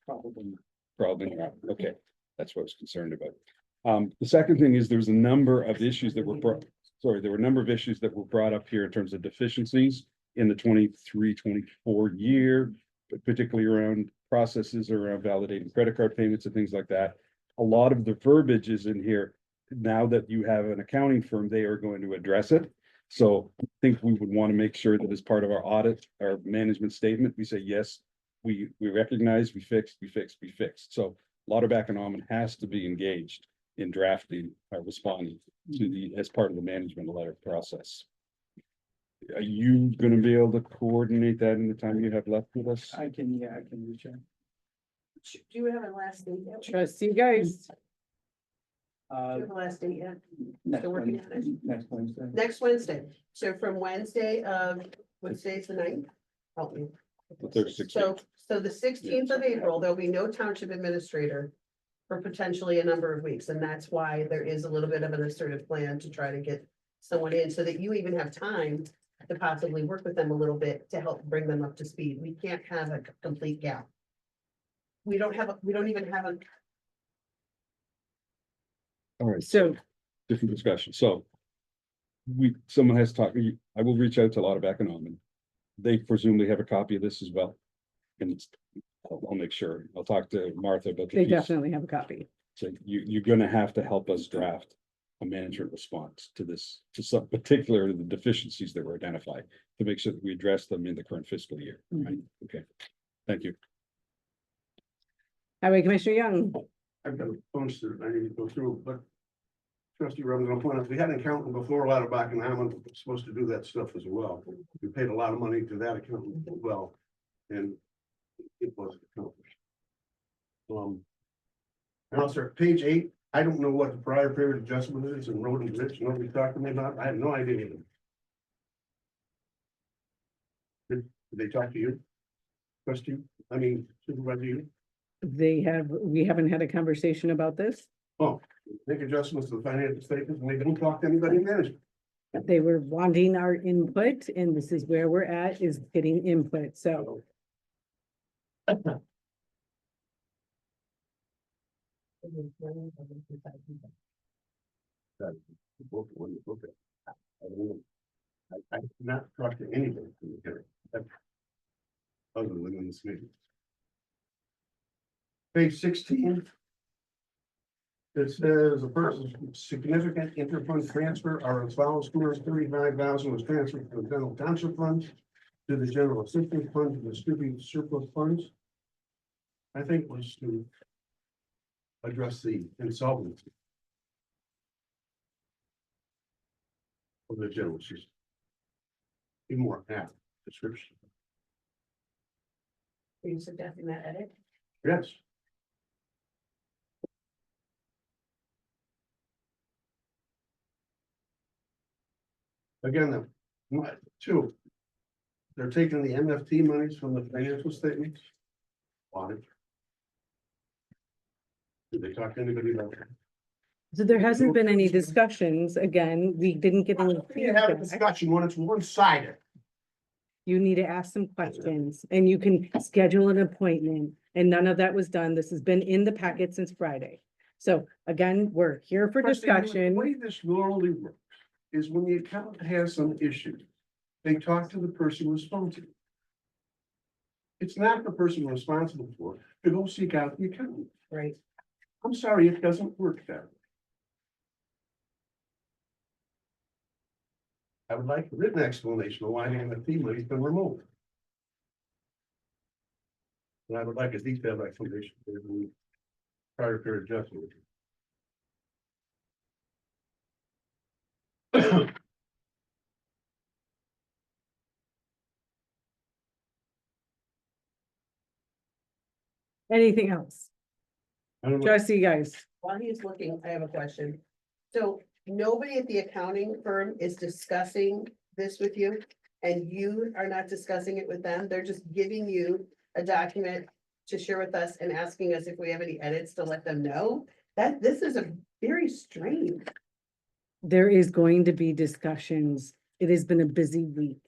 Probably not. Okay, that's what I was concerned about. The second thing is there's a number of issues that were there were a number of issues that were brought up here in terms of deficiencies in the 23-24 year, but particularly around processes around validating credit card payments and things like that. A lot of the verbiage is in here. Now that you have an accounting firm, they are going to address it. So I think we would want to make sure that as part of our audit, our management statement, we say, yes, we recognize, we fixed. So Lauterbach Economic has to be engaged in drafting or responding to as part of the management letter process. Are you gonna be able to coordinate that in the time you have left with us? I can reach out. Do you have a last date yet? Do Trustee Geist, you have a last date yet? Next Still working on it? Next Wednesday. Next Wednesday. So from Wednesday of, what today's the 9th? Help me. The 36th. So the 16th of April, there'll be no township administrator for potentially a number of weeks. And that's why there is a little bit of an assertive plan to try to get someone in so that you even have time to possibly work with them a little bit to help bring them up to speed. We can't have a complete gap. We don't even have a, All right, so different discussion. So someone has talked, I will reach out to Lauterbach Economic. They presumably have a copy of this as well. And I'll make sure. I'll talk to Martha about the they piece. definitely have a copy. So you're gonna have to help us draft a management response to this, to some particular the deficiencies that were identified, to make sure that we address them in the current fiscal year, right? Okay, thank you. Highway Commissioner Young, I've got a bunch that I need to go through, but trustee Robinson, I'll point out, we had an accountant before Lauterbach and Hammond was supposed to do that stuff as well. We paid a lot of money to that accountant as well, and it wasn't accomplished. And also, page 8, I don't know what the prior period adjustment is in road and bridge, nobody talked to me about, I have no idea. Did they talk to you? trustee, I mean, supervisor, we haven't had a conversation about this. oh, make adjustments to the financial statements, and they don't talk to anybody in management. They were wanting our input, and this is where we're at, is getting input, so. Both when you look at. I don't know. I did not talk to anybody from the county, ever. Other than in this meeting. Page 16. It says a person's significant interfund transfer are as follows: 235,000 was transferred from the Lisle Township funds to the general assistance fund to distribute surplus funds. I think was to address the insolvency of the general system. Be more apt description. Are you suggesting that edit? Yes. Again, two. They're taking the MFT monies from the financial statements. Why? Did they talk to anybody about that? So there hasn't been any discussions, again, we didn't get any You have a feedback. discussion when it's one-sided. You need to ask some questions, and you can schedule an appointment, and none of that was done, this has been in the packet since Friday. So again, we're here for The discussion. way this normally works is when the accountant has some issue, they talk to the person responsible. It's not the person responsible for it to go seek out the accountant. Right. I'm sorry, it doesn't work that way. I would like a written explanation of why the MFT money's been removed. And I would like a detailed explanation for the prior period adjustment. Anything else? I don't know. Trustee guys, While he's looking, I have a question. So nobody at the accounting firm is discussing this with you, and you are not discussing it with them. They're just giving you a document to share with us and asking us if we have any edits to let them know. That this is a very strange. there is going to be discussions. It has been a busy week.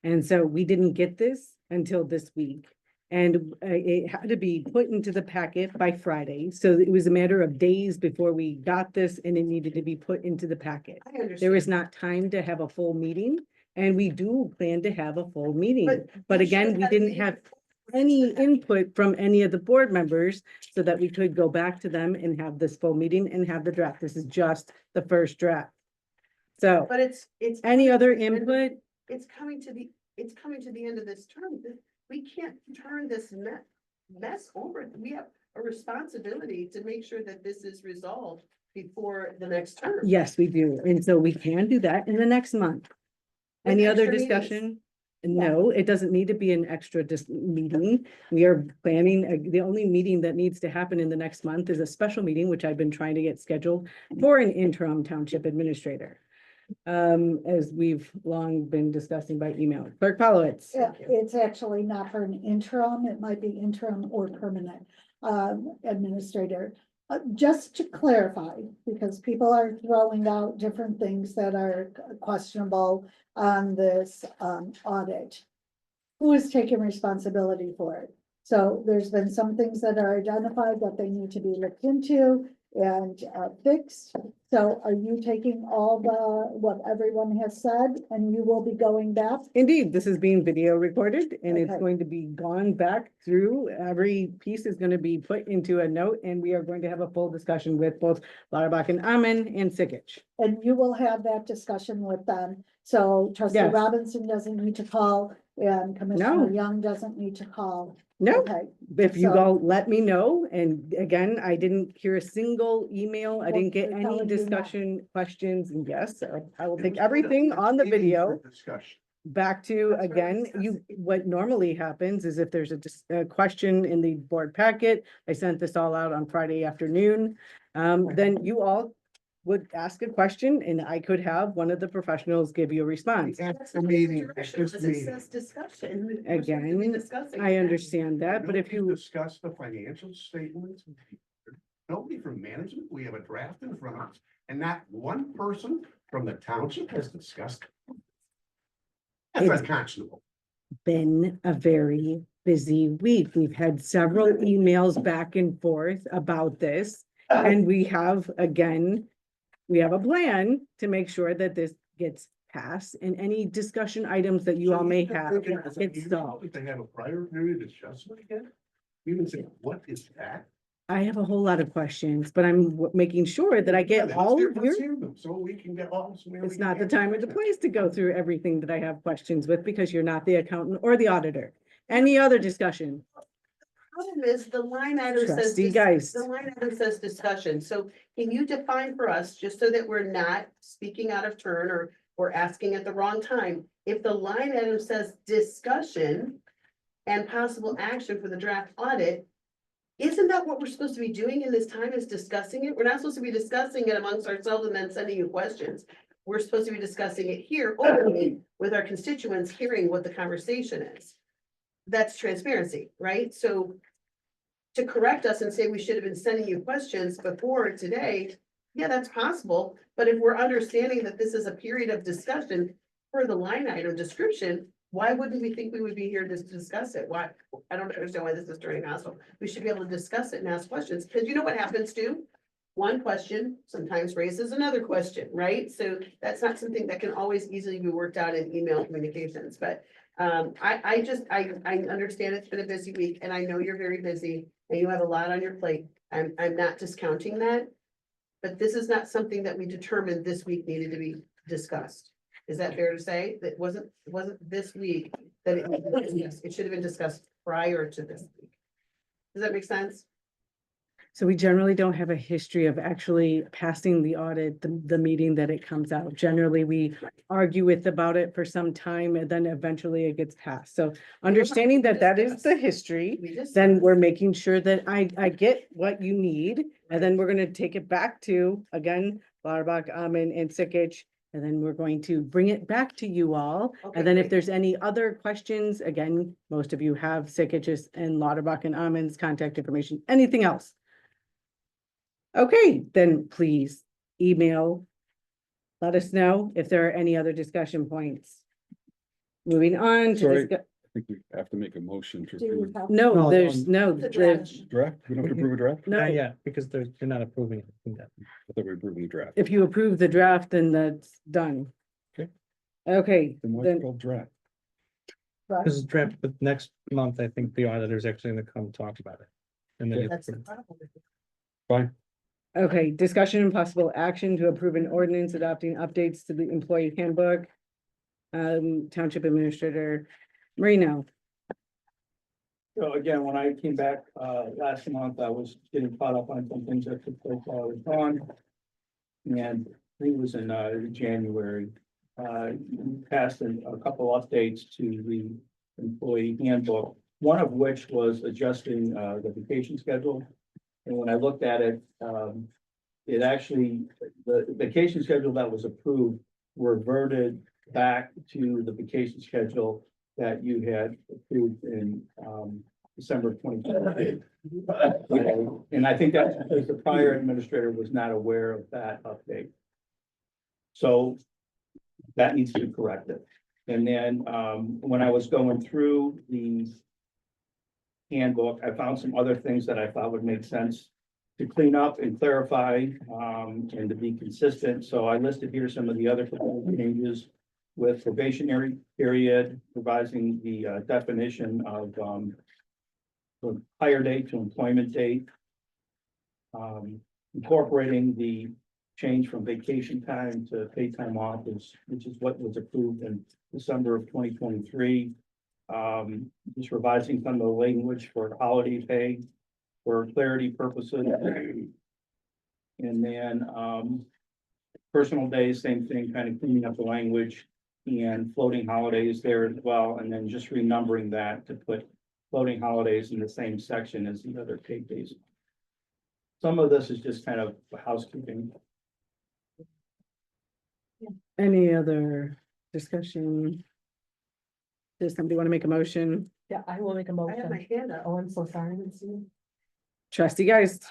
And so we didn't get this until this week. And it had to be put into the packet by Friday. So it was a matter of days before we got this, and it needed to be put into the packet. I understand. There was not time to have a full meeting, and we do plan to have a full meeting. But we should again, we had a didn't meeting have before any this. input from any of the board members so that we could go back to them and have this full meeting and have the draft. This is just the first draft. So But it's. any other coming to the end- input? It's coming to the end of this term. We can't turn this mess over. We have a responsibility to make sure that this is resolved before the next term. Yes, we do. And so we can do that in the next month. With Any other extra meetings. discussion? No, it doesn't need to be an extra meeting. We are planning, the only meeting that needs to happen in the next month is a special meeting, which I've been trying to get scheduled for an interim township administrator. As we've long been discussing by email. Clerk Polowitz. Yeah, it's actually not for an interim, it might be interim or permanent, administrator. Just to clarify, because people are throwing out different things that are questionable on this, audit. Who is taking responsibility for it? So there's been some things that are identified that they need to be looked into and, fixed. So are you taking all what everyone has said, and you will be going back? Indeed, this is being video recorded, and it's Okay. going to be gone back through. Every piece is going to be put into a note, and we are going to have a full discussion with both Lauterbach and Amen and Sikich. And you will have that discussion with them. So trustee Yes. Robinson doesn't need to call, and No. Commissioner Young doesn't need to call. No, Okay, if you so- all let me know, and again, I didn't hear a single email, I Well, didn't get they're any telling you not. discussion, questions, and yes, I will It take was everything put on the meeting video. for Discussion. Back to, That's what again, I'm you, what normally happens is if there's a question in the board packet, I sent this all out on Friday afternoon. Then you all would ask a question and I could have one of the professionals give you a response. That's the meeting, at Direction, this because it meeting. says discussion. We're supposed to be Again, discussing I that. understand that, but if you, Discuss the financial statements. Nobody from management, we have a draft in front of us, and not one person from the township has discussed. it. That's It's- unconscionable. been a very busy week. We've had several emails back and forth about this. And we have, again, we have a plan to make sure that this gets passed and any discussion items that you all may have get solved. They have a prior period adjustment again? You can say, what is that? I have a whole lot of questions, but I'm making sure that I get all of your, Let's hear them, so we can get all. so we it's can not the answer time or the them. place to go through everything that I have questions with because you're not the accountant or the auditor. Any other discussion? Problem is, the line item says. Trustee Geist. The line item says discussion, so can you define for us, just so that we're not speaking out of turn or asking at the wrong time? If the line item says discussion and possible action for the draft audit, isn't that what we're supposed to be doing in this time, is discussing it? We're not supposed to be discussing it amongst ourselves and then sending you questions. We're supposed to be discussing it here openly with our constituents, hearing what the conversation is. That's transparency, right? So to correct us and say we should have been sending you questions before today, yeah, that's possible. But if we're understanding that this is a period of discussion for the line item description, why wouldn't we think we would be here to discuss it? Why? I don't understand why this is turning hostile. We should be able to discuss it and ask questions, because you know what happens too? One question sometimes raises another question, right? So that's not something that can always easily be worked out in email communications, but I understand it's been a busy week and I know you're very busy and you have a lot on your plate. I'm not discounting that. But this is not something that we determined this week needed to be discussed. Is that fair to say? That wasn't this week that it should have been discussed prior to this week. Does that make sense? So we generally don't have a history of actually passing the audit, the meeting that it comes out. Generally, we argue about it for some time and then eventually it gets passed. So understanding that that is the history, We just. then we're making sure that I get what you need. And then we're gonna take it back to, again, Lauterbach, and Sikich. And then we're going to bring it back to you all. Okay, And then if great. there's any other questions, again, most of you have Sikich's and Lauterbach and Amon's contact information, anything else. Okay, then please email. Let us know if there are any other discussion points. Moving on to Sorry. discuss, I think we have to make a motion to Do you approve have- no, No, there's no, The draft. draft. We don't have to approve a draft? no, Not yet, because they're not approving it yet. I thought we were approving the draft. if you approve the draft, then that's done. Okay. Okay, Then what's it then, called draft? This is draft, but next month, I think the auditor's actually gonna come talk about it. And then That's the it's- problem. Fine. okay, discussion and possible action to approve an ordinance adopting updates to the employee handbook. Township Administrator Marino. So again, when I came back, last month, I was getting caught up on some things that took place while I was gone. And I think it was in, January, we passed a couple updates to the employee handbook. One of which was adjusting, the vacation schedule. And when I looked at it, it actually, the vacation schedule that was approved reverted back to the vacation schedule that you had approved in, December of 2020. And I think that's because the prior administrator was not aware of that update. So that needs to be corrected. And then, when I was going through the handbook, I found some other things that I thought would make sense to clean up and clarify, and to be consistent. So I listed here some of the other proposed changes with probationary period, revising the definition of, from hire date to employment date. Incorporating the change from vacation time to paid time off, which is what was approved in December of 2023. Just revising some of the language for holiday pay for clarity purposes. And then, personal days, same thing, kind of cleaning up the language and floating holidays there as well. And then just renumbering that to put floating holidays in the same section as the other paid days. Some of this is just kind of housekeeping. Any other discussion? Does somebody want to make a motion? Yeah, I will make a I have my motion. hand up. Oh, I'm so sorry. I didn't see you. Trustee Geist,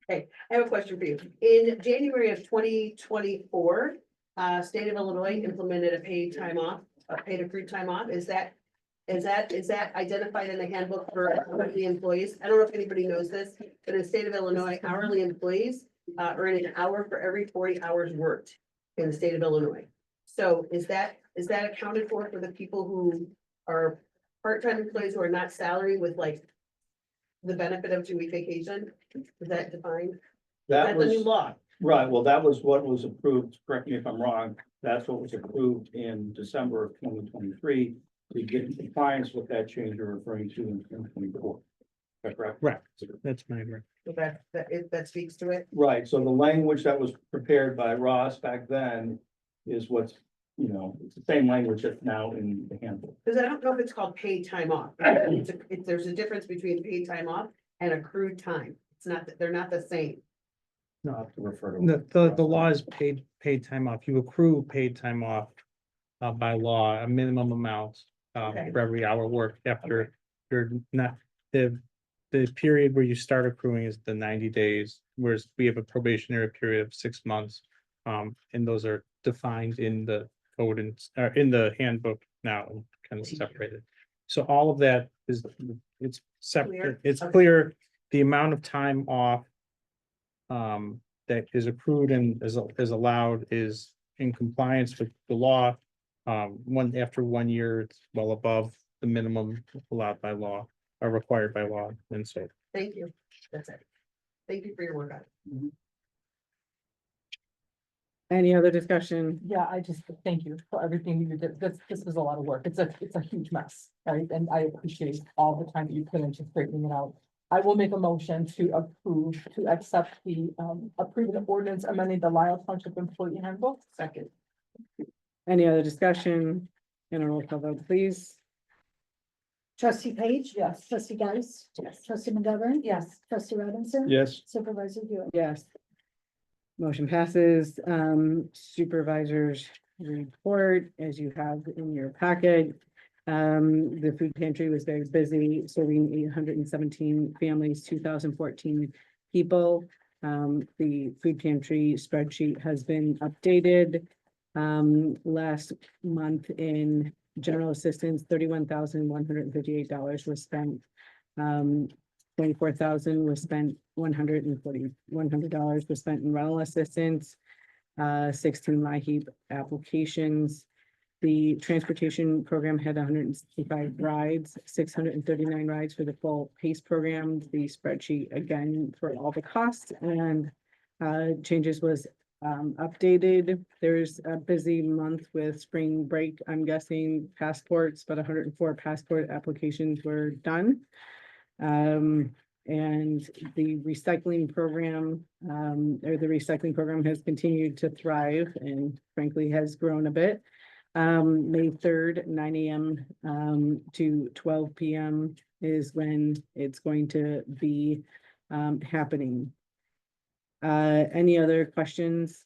I have a question for you. In January of 2024, state of Illinois implemented a paid time off, a paid accrued time off. Is that identified in the handbook for the employees? I don't know if anybody knows this, but in the state of Illinois, hourly employees earn an hour for every 40 hours worked in the state of Illinois. So is that accounted for the people who are part-time employees who are not salary with like the benefit of 2-week vacation? Is that defined? That That's the new was, law. right, well, that was what was approved, correct me if I'm wrong, that's what was approved in December of 2023. To get in compliance with that change you're referring to in 2024. Is that correct? Right, that's my, So that speaks to it. Right, so the language that was prepared by Ross back then is what's, it's the same language that's now in the handbook. Because I don't know if it's called paid time off. There's a difference between paid time off and accrued time. It's not, they're not the same. No, I have to refer to. the law is paid time off. You accrue paid time off by law, a minimum amount Okay. for every hour worked after you're not, the period where you start accruing is the 90 days, whereas we have a probationary period of 6 months. And those are defined in the code and, in the handbook now, kind of separated. So all of that is, it's separate, Clear? it's Okay. clear, the amount of time off that is accrued and is allowed is in compliance with the law. After 1 year, it's well above the minimum allowed by law or required by law, and so. Thank you. That's it. Thank you for your work on it. any other discussion? Yeah, I just, thank you for everything you did. This was a lot of work. It's a huge mess, right? And I appreciate all the time that you put into straightening it out. I will make a motion to accept the, approving the ordinance amending the Lisle Township Employee Handbook. Second. Any other discussion? And a roll call vote, please. Trustee Page? Yes. Trustee Geist? Yes. Trustee McGovern? Yes. Trustee Robinson? Yes. Supervisor Hewitt? Yes. Motion passes. Supervisors report, as you have in your packet. The food pantry was very busy, serving 817 families, 2,014 people. The food pantry spreadsheet has been updated. Last month in general assistance, $31,158 was spent. 24,000 was spent, $100 was spent in rental assistance. 16 LIHEAP applications. The transportation program had 165 rides, 639 rides for the full PACE program. The spreadsheet again for all the costs and changes was updated. There's a busy month with spring break, I'm guessing passports, but 104 passport applications were done. And the recycling program, the recycling program has continued to thrive and frankly has grown a bit. May 3rd, 9 AM to 12 PM is when it's going to be happening. Any other questions?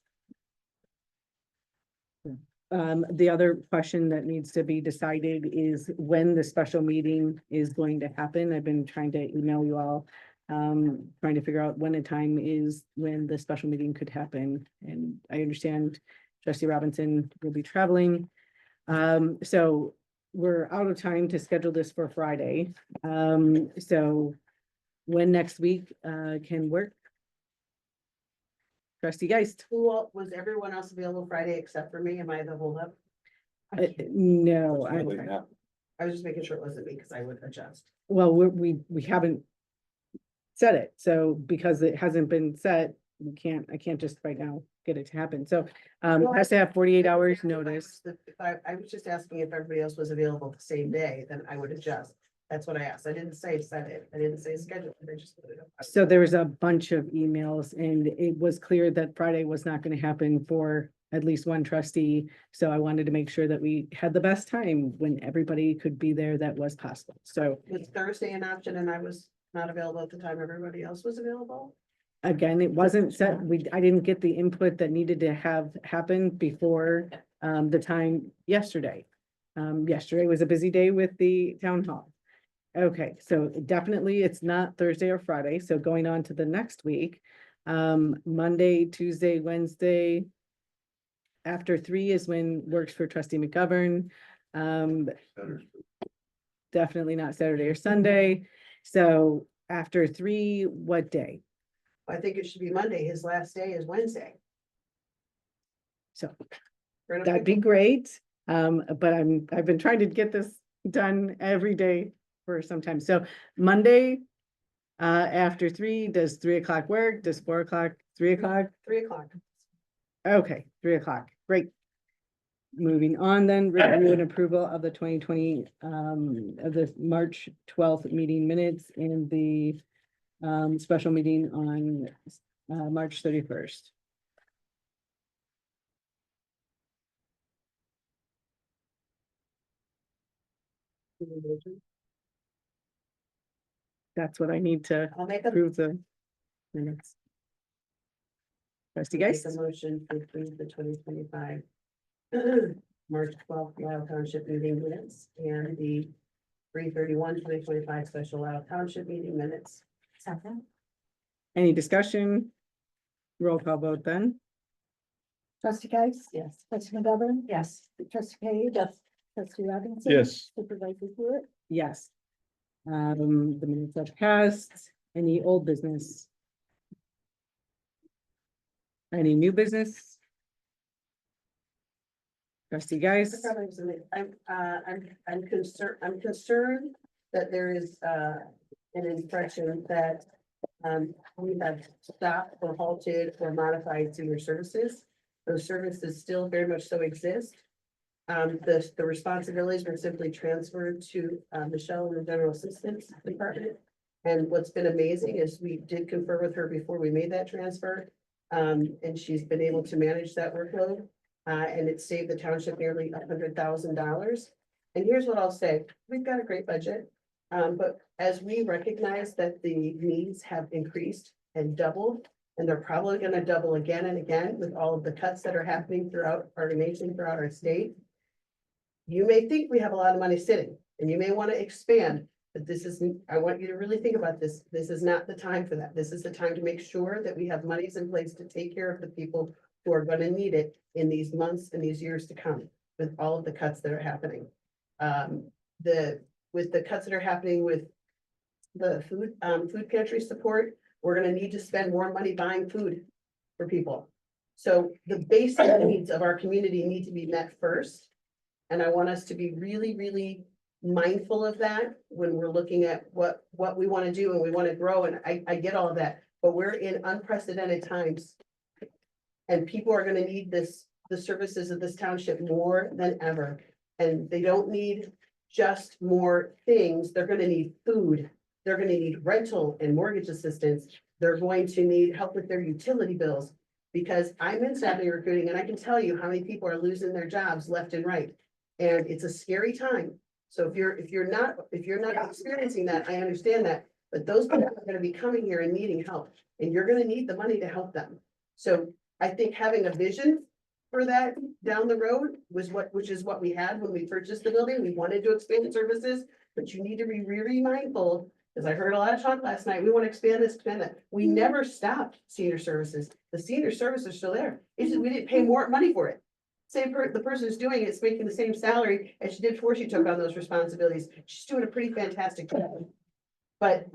The other question that needs to be decided is when the special meeting is going to happen. I've been trying to email you all, trying to figure out when a time is when the special meeting could happen. And I understand Trustee Robinson will be traveling. So we're out of time to schedule this for Friday. So when next week, can work? Trustee Geist? Was everyone else available Friday except for me? Am I the holdup? No, I was just making sure it wasn't me because I would adjust. well, we haven't set it, so because it hasn't been set, I can't just right now get it to happen, so it has to have 48 hours notice. I was just asking if everybody else was available the same day, then I would adjust. That's what I asked. I didn't say set it. I didn't say schedule. I just put it up. So there was a bunch of emails and it was clear that Friday was not going to happen for at least one trustee. So I wanted to make sure that we had the best time when everybody could be there that was possible. So Was Thursday an option and I was not available at the time everybody else was available? again, it wasn't set, I didn't get the input that needed to have happen before, the time yesterday. Yesterday was a busy day with the town hall. Okay, so definitely it's not Thursday or Friday, so going on to the next week, Monday, Tuesday, Wednesday. After 3 is when works for trustee McGovern. Definitely not Saturday or Sunday. So after 3, what day? I think it should be Monday. His last day is Wednesday. So We're gonna that'd be pick- great. But I've been trying to get this done every day for some time. So Monday, after 3, does 3 o'clock work? Does 4 o'clock, 3 o'clock? 3 o'clock. Okay, 3 o'clock, great. Moving on then, review and approval of the 2020, of the March 12th meeting minutes and the special meeting on March 31st. That's what I need to I'll make a. approve the minutes. Trustee Make Geist, a motion to approve the 2025 March 12th Lisle Township meeting minutes and the 3/31/2025 special Lisle Township meeting minutes. Second. any discussion? Roll call vote then. Trustee Geist? Yes. Trustee McGovern? Yes. Trustee Page? Yes. Trustee Robinson? Yes. Supervisor Stewart? Yes. The minutes have passed. Any old business? Any new business? Trustee Geist? I'm concerned that there is, an impression that, we have stopped or halted or modified senior services. Those services still very much so exist. The responsibilities were simply transferred to, Michelle in the General Assistance Department. And what's been amazing is we did confer with her before we made that transfer. And she's been able to manage that workload. And it saved the township nearly $100,000. And here's what I'll say, we've got a great budget. But as we recognize that the needs have increased and doubled, and they're probably gonna double again and again with all of the cuts that are happening throughout our nation, throughout our state. You may think we have a lot of money sitting, and you may want to expand, but this isn't, I want you to really think about this. This is not the time for that. This is the time to make sure that we have monies in place to take care of the people who are gonna need it in these months and these years to come, with all of the cuts that are happening. With the cuts that are happening with the food pantry support, we're gonna need to spend more money buying food for people. So the basic needs of our community need to be met first. And I want us to be really, really mindful of that when we're looking at what we want to do and we want to grow. And I get all of that, but we're in unprecedented times. And people are gonna need the services of this township more than ever. And they don't need just more things. They're gonna need food. They're gonna need rental and mortgage assistance. They're going to need help with their utility bills. Because I'm in staffing recruiting and I can tell you how many people are losing their jobs left and right. And it's a scary time. So if you're not experiencing that, I understand that, but those people are gonna be coming here and needing help, and you're gonna need the money to help them. So I think having a vision for that down the road which is what we had when we purchased the building. We wanted to expand services, but you need to be really mindful, because I heard a lot of talk last night. We want to expand this, expand that. We never stopped senior services. The senior services are still there. It's just we didn't pay more money for it. The person who's doing it's making the same salary as she did before she took on those responsibilities. She's doing a pretty fantastic job. But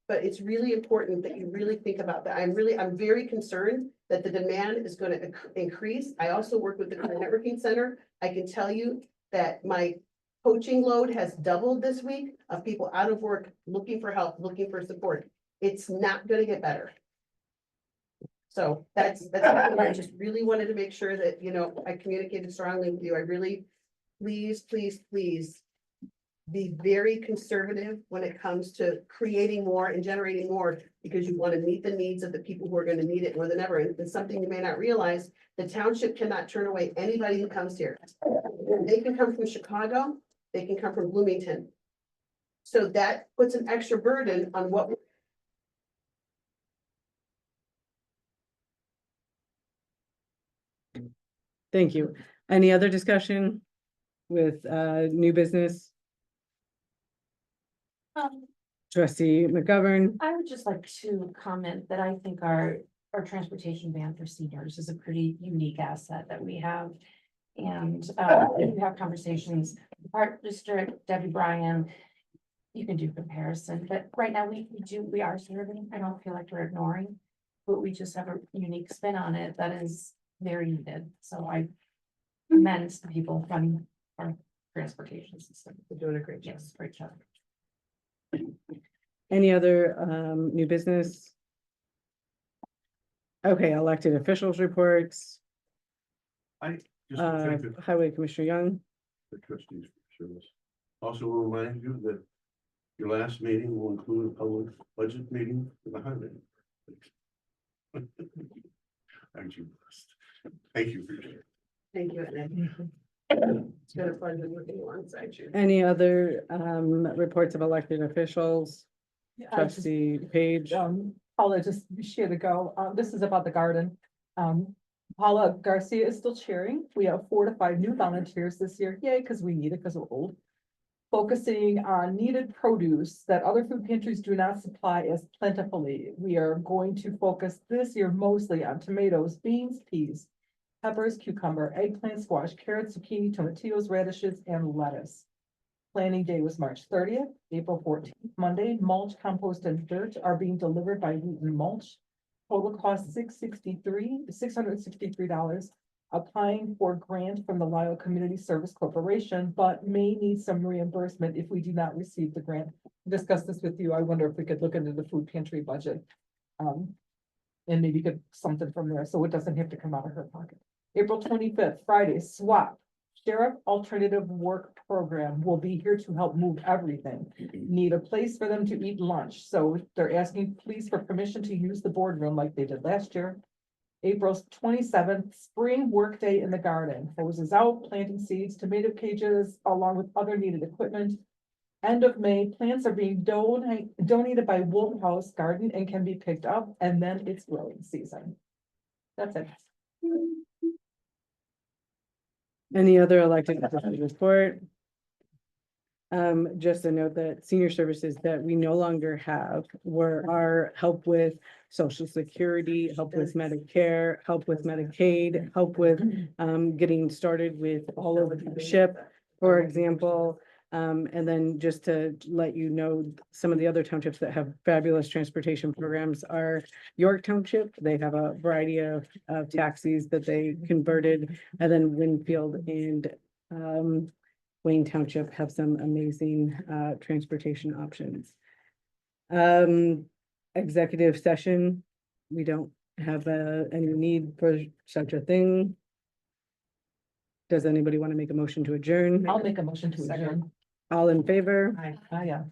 it's really important that you really think about that. I'm very concerned that the demand is gonna increase. I also work with the Career Networking Center. I can tell you that my coaching load has doubled this week of people out of work, looking for help, looking for support. It's not gonna get better. So that's, I just really wanted to make sure that, I communicated strongly with you. I really, please be very conservative when it comes to creating more and generating more, because you want to meet the needs of the people who are going to need it more than ever. And something you may not realize, the township cannot turn away anybody who comes here. They can come from Chicago, they can come from Bloomington. So that puts an extra burden on what Thank you. Any other discussion with new business? Trustee McGovern, I would just like to comment that I think our transportation van for seniors is a pretty unique asset that we have. And if you have conversations, with the Park District, Debbie Bryan, you can do comparison, but right now we are serving. I don't feel like we're ignoring. But we just have a unique spin on it that is very needed. So I commend the people running our transportation system. They're doing a great job. Yes, great job. any other new business? Okay, elected officials reports, I just thank the Highway Commissioner Young. trustees for service. Also will remind you that your last meeting will include a public budget meeting for the highway. Aren't you blessed? Thank you for your. Thank you, Ed. It's been a pleasure working alongside you. Any other reports of elected officials? I just, Trustee Page, Paula, just she had to go. This is about the garden. Paula Garcia is still cheering. We have 4 to 5 new volunteers this year. Yay, because we need it because we're old. Focusing on needed produce that other food pantries do not supply as plentifully. We are going to focus this year mostly on tomatoes, beans, peas, peppers, cucumber, eggplant, squash, carrots, zucchini, tomatillos, radishes, and lettuce. Planning day was March 30th, April 14th, Monday. Mulch, compost, and dirt are being delivered by Wheaton Mulch. Total cost $663. Applying for grant from the Lisle Community Service Corporation, but may need some reimbursement if we do not receive the grant. Discuss this with you. I wonder if we could look into the food pantry budget. And maybe get something from there, so it doesn't have to come out of her pocket. April 25th, Friday, SWAP. Sheriff Alternative Work Program will be here to help move everything. Need a place for them to eat lunch, so they're asking please for permission to use the boardroom like they did last year. April 27th, Spring Workday in the Garden. Hoses out, planting seeds, tomato cages, along with other needed equipment. End of May, plants are being donated by Wolf House Garden and can be picked up, and then it's growing season. That's it. any other elected officials report? Just a note that senior services that we no longer have were our help with Social Security, help with Medicare, help with Medicaid, help with getting started with all of the SHIP, for example. And then just to let you know, some of the other townships that have fabulous transportation programs are York Township. They have a variety of taxis that they converted, and then Winfield and Wayne Township have some amazing transportation options. Executive session, we don't have any need for such a thing. Does anybody want to make a motion to adjourn? I'll make a motion to adjourn. All in favor? Hi. Yeah.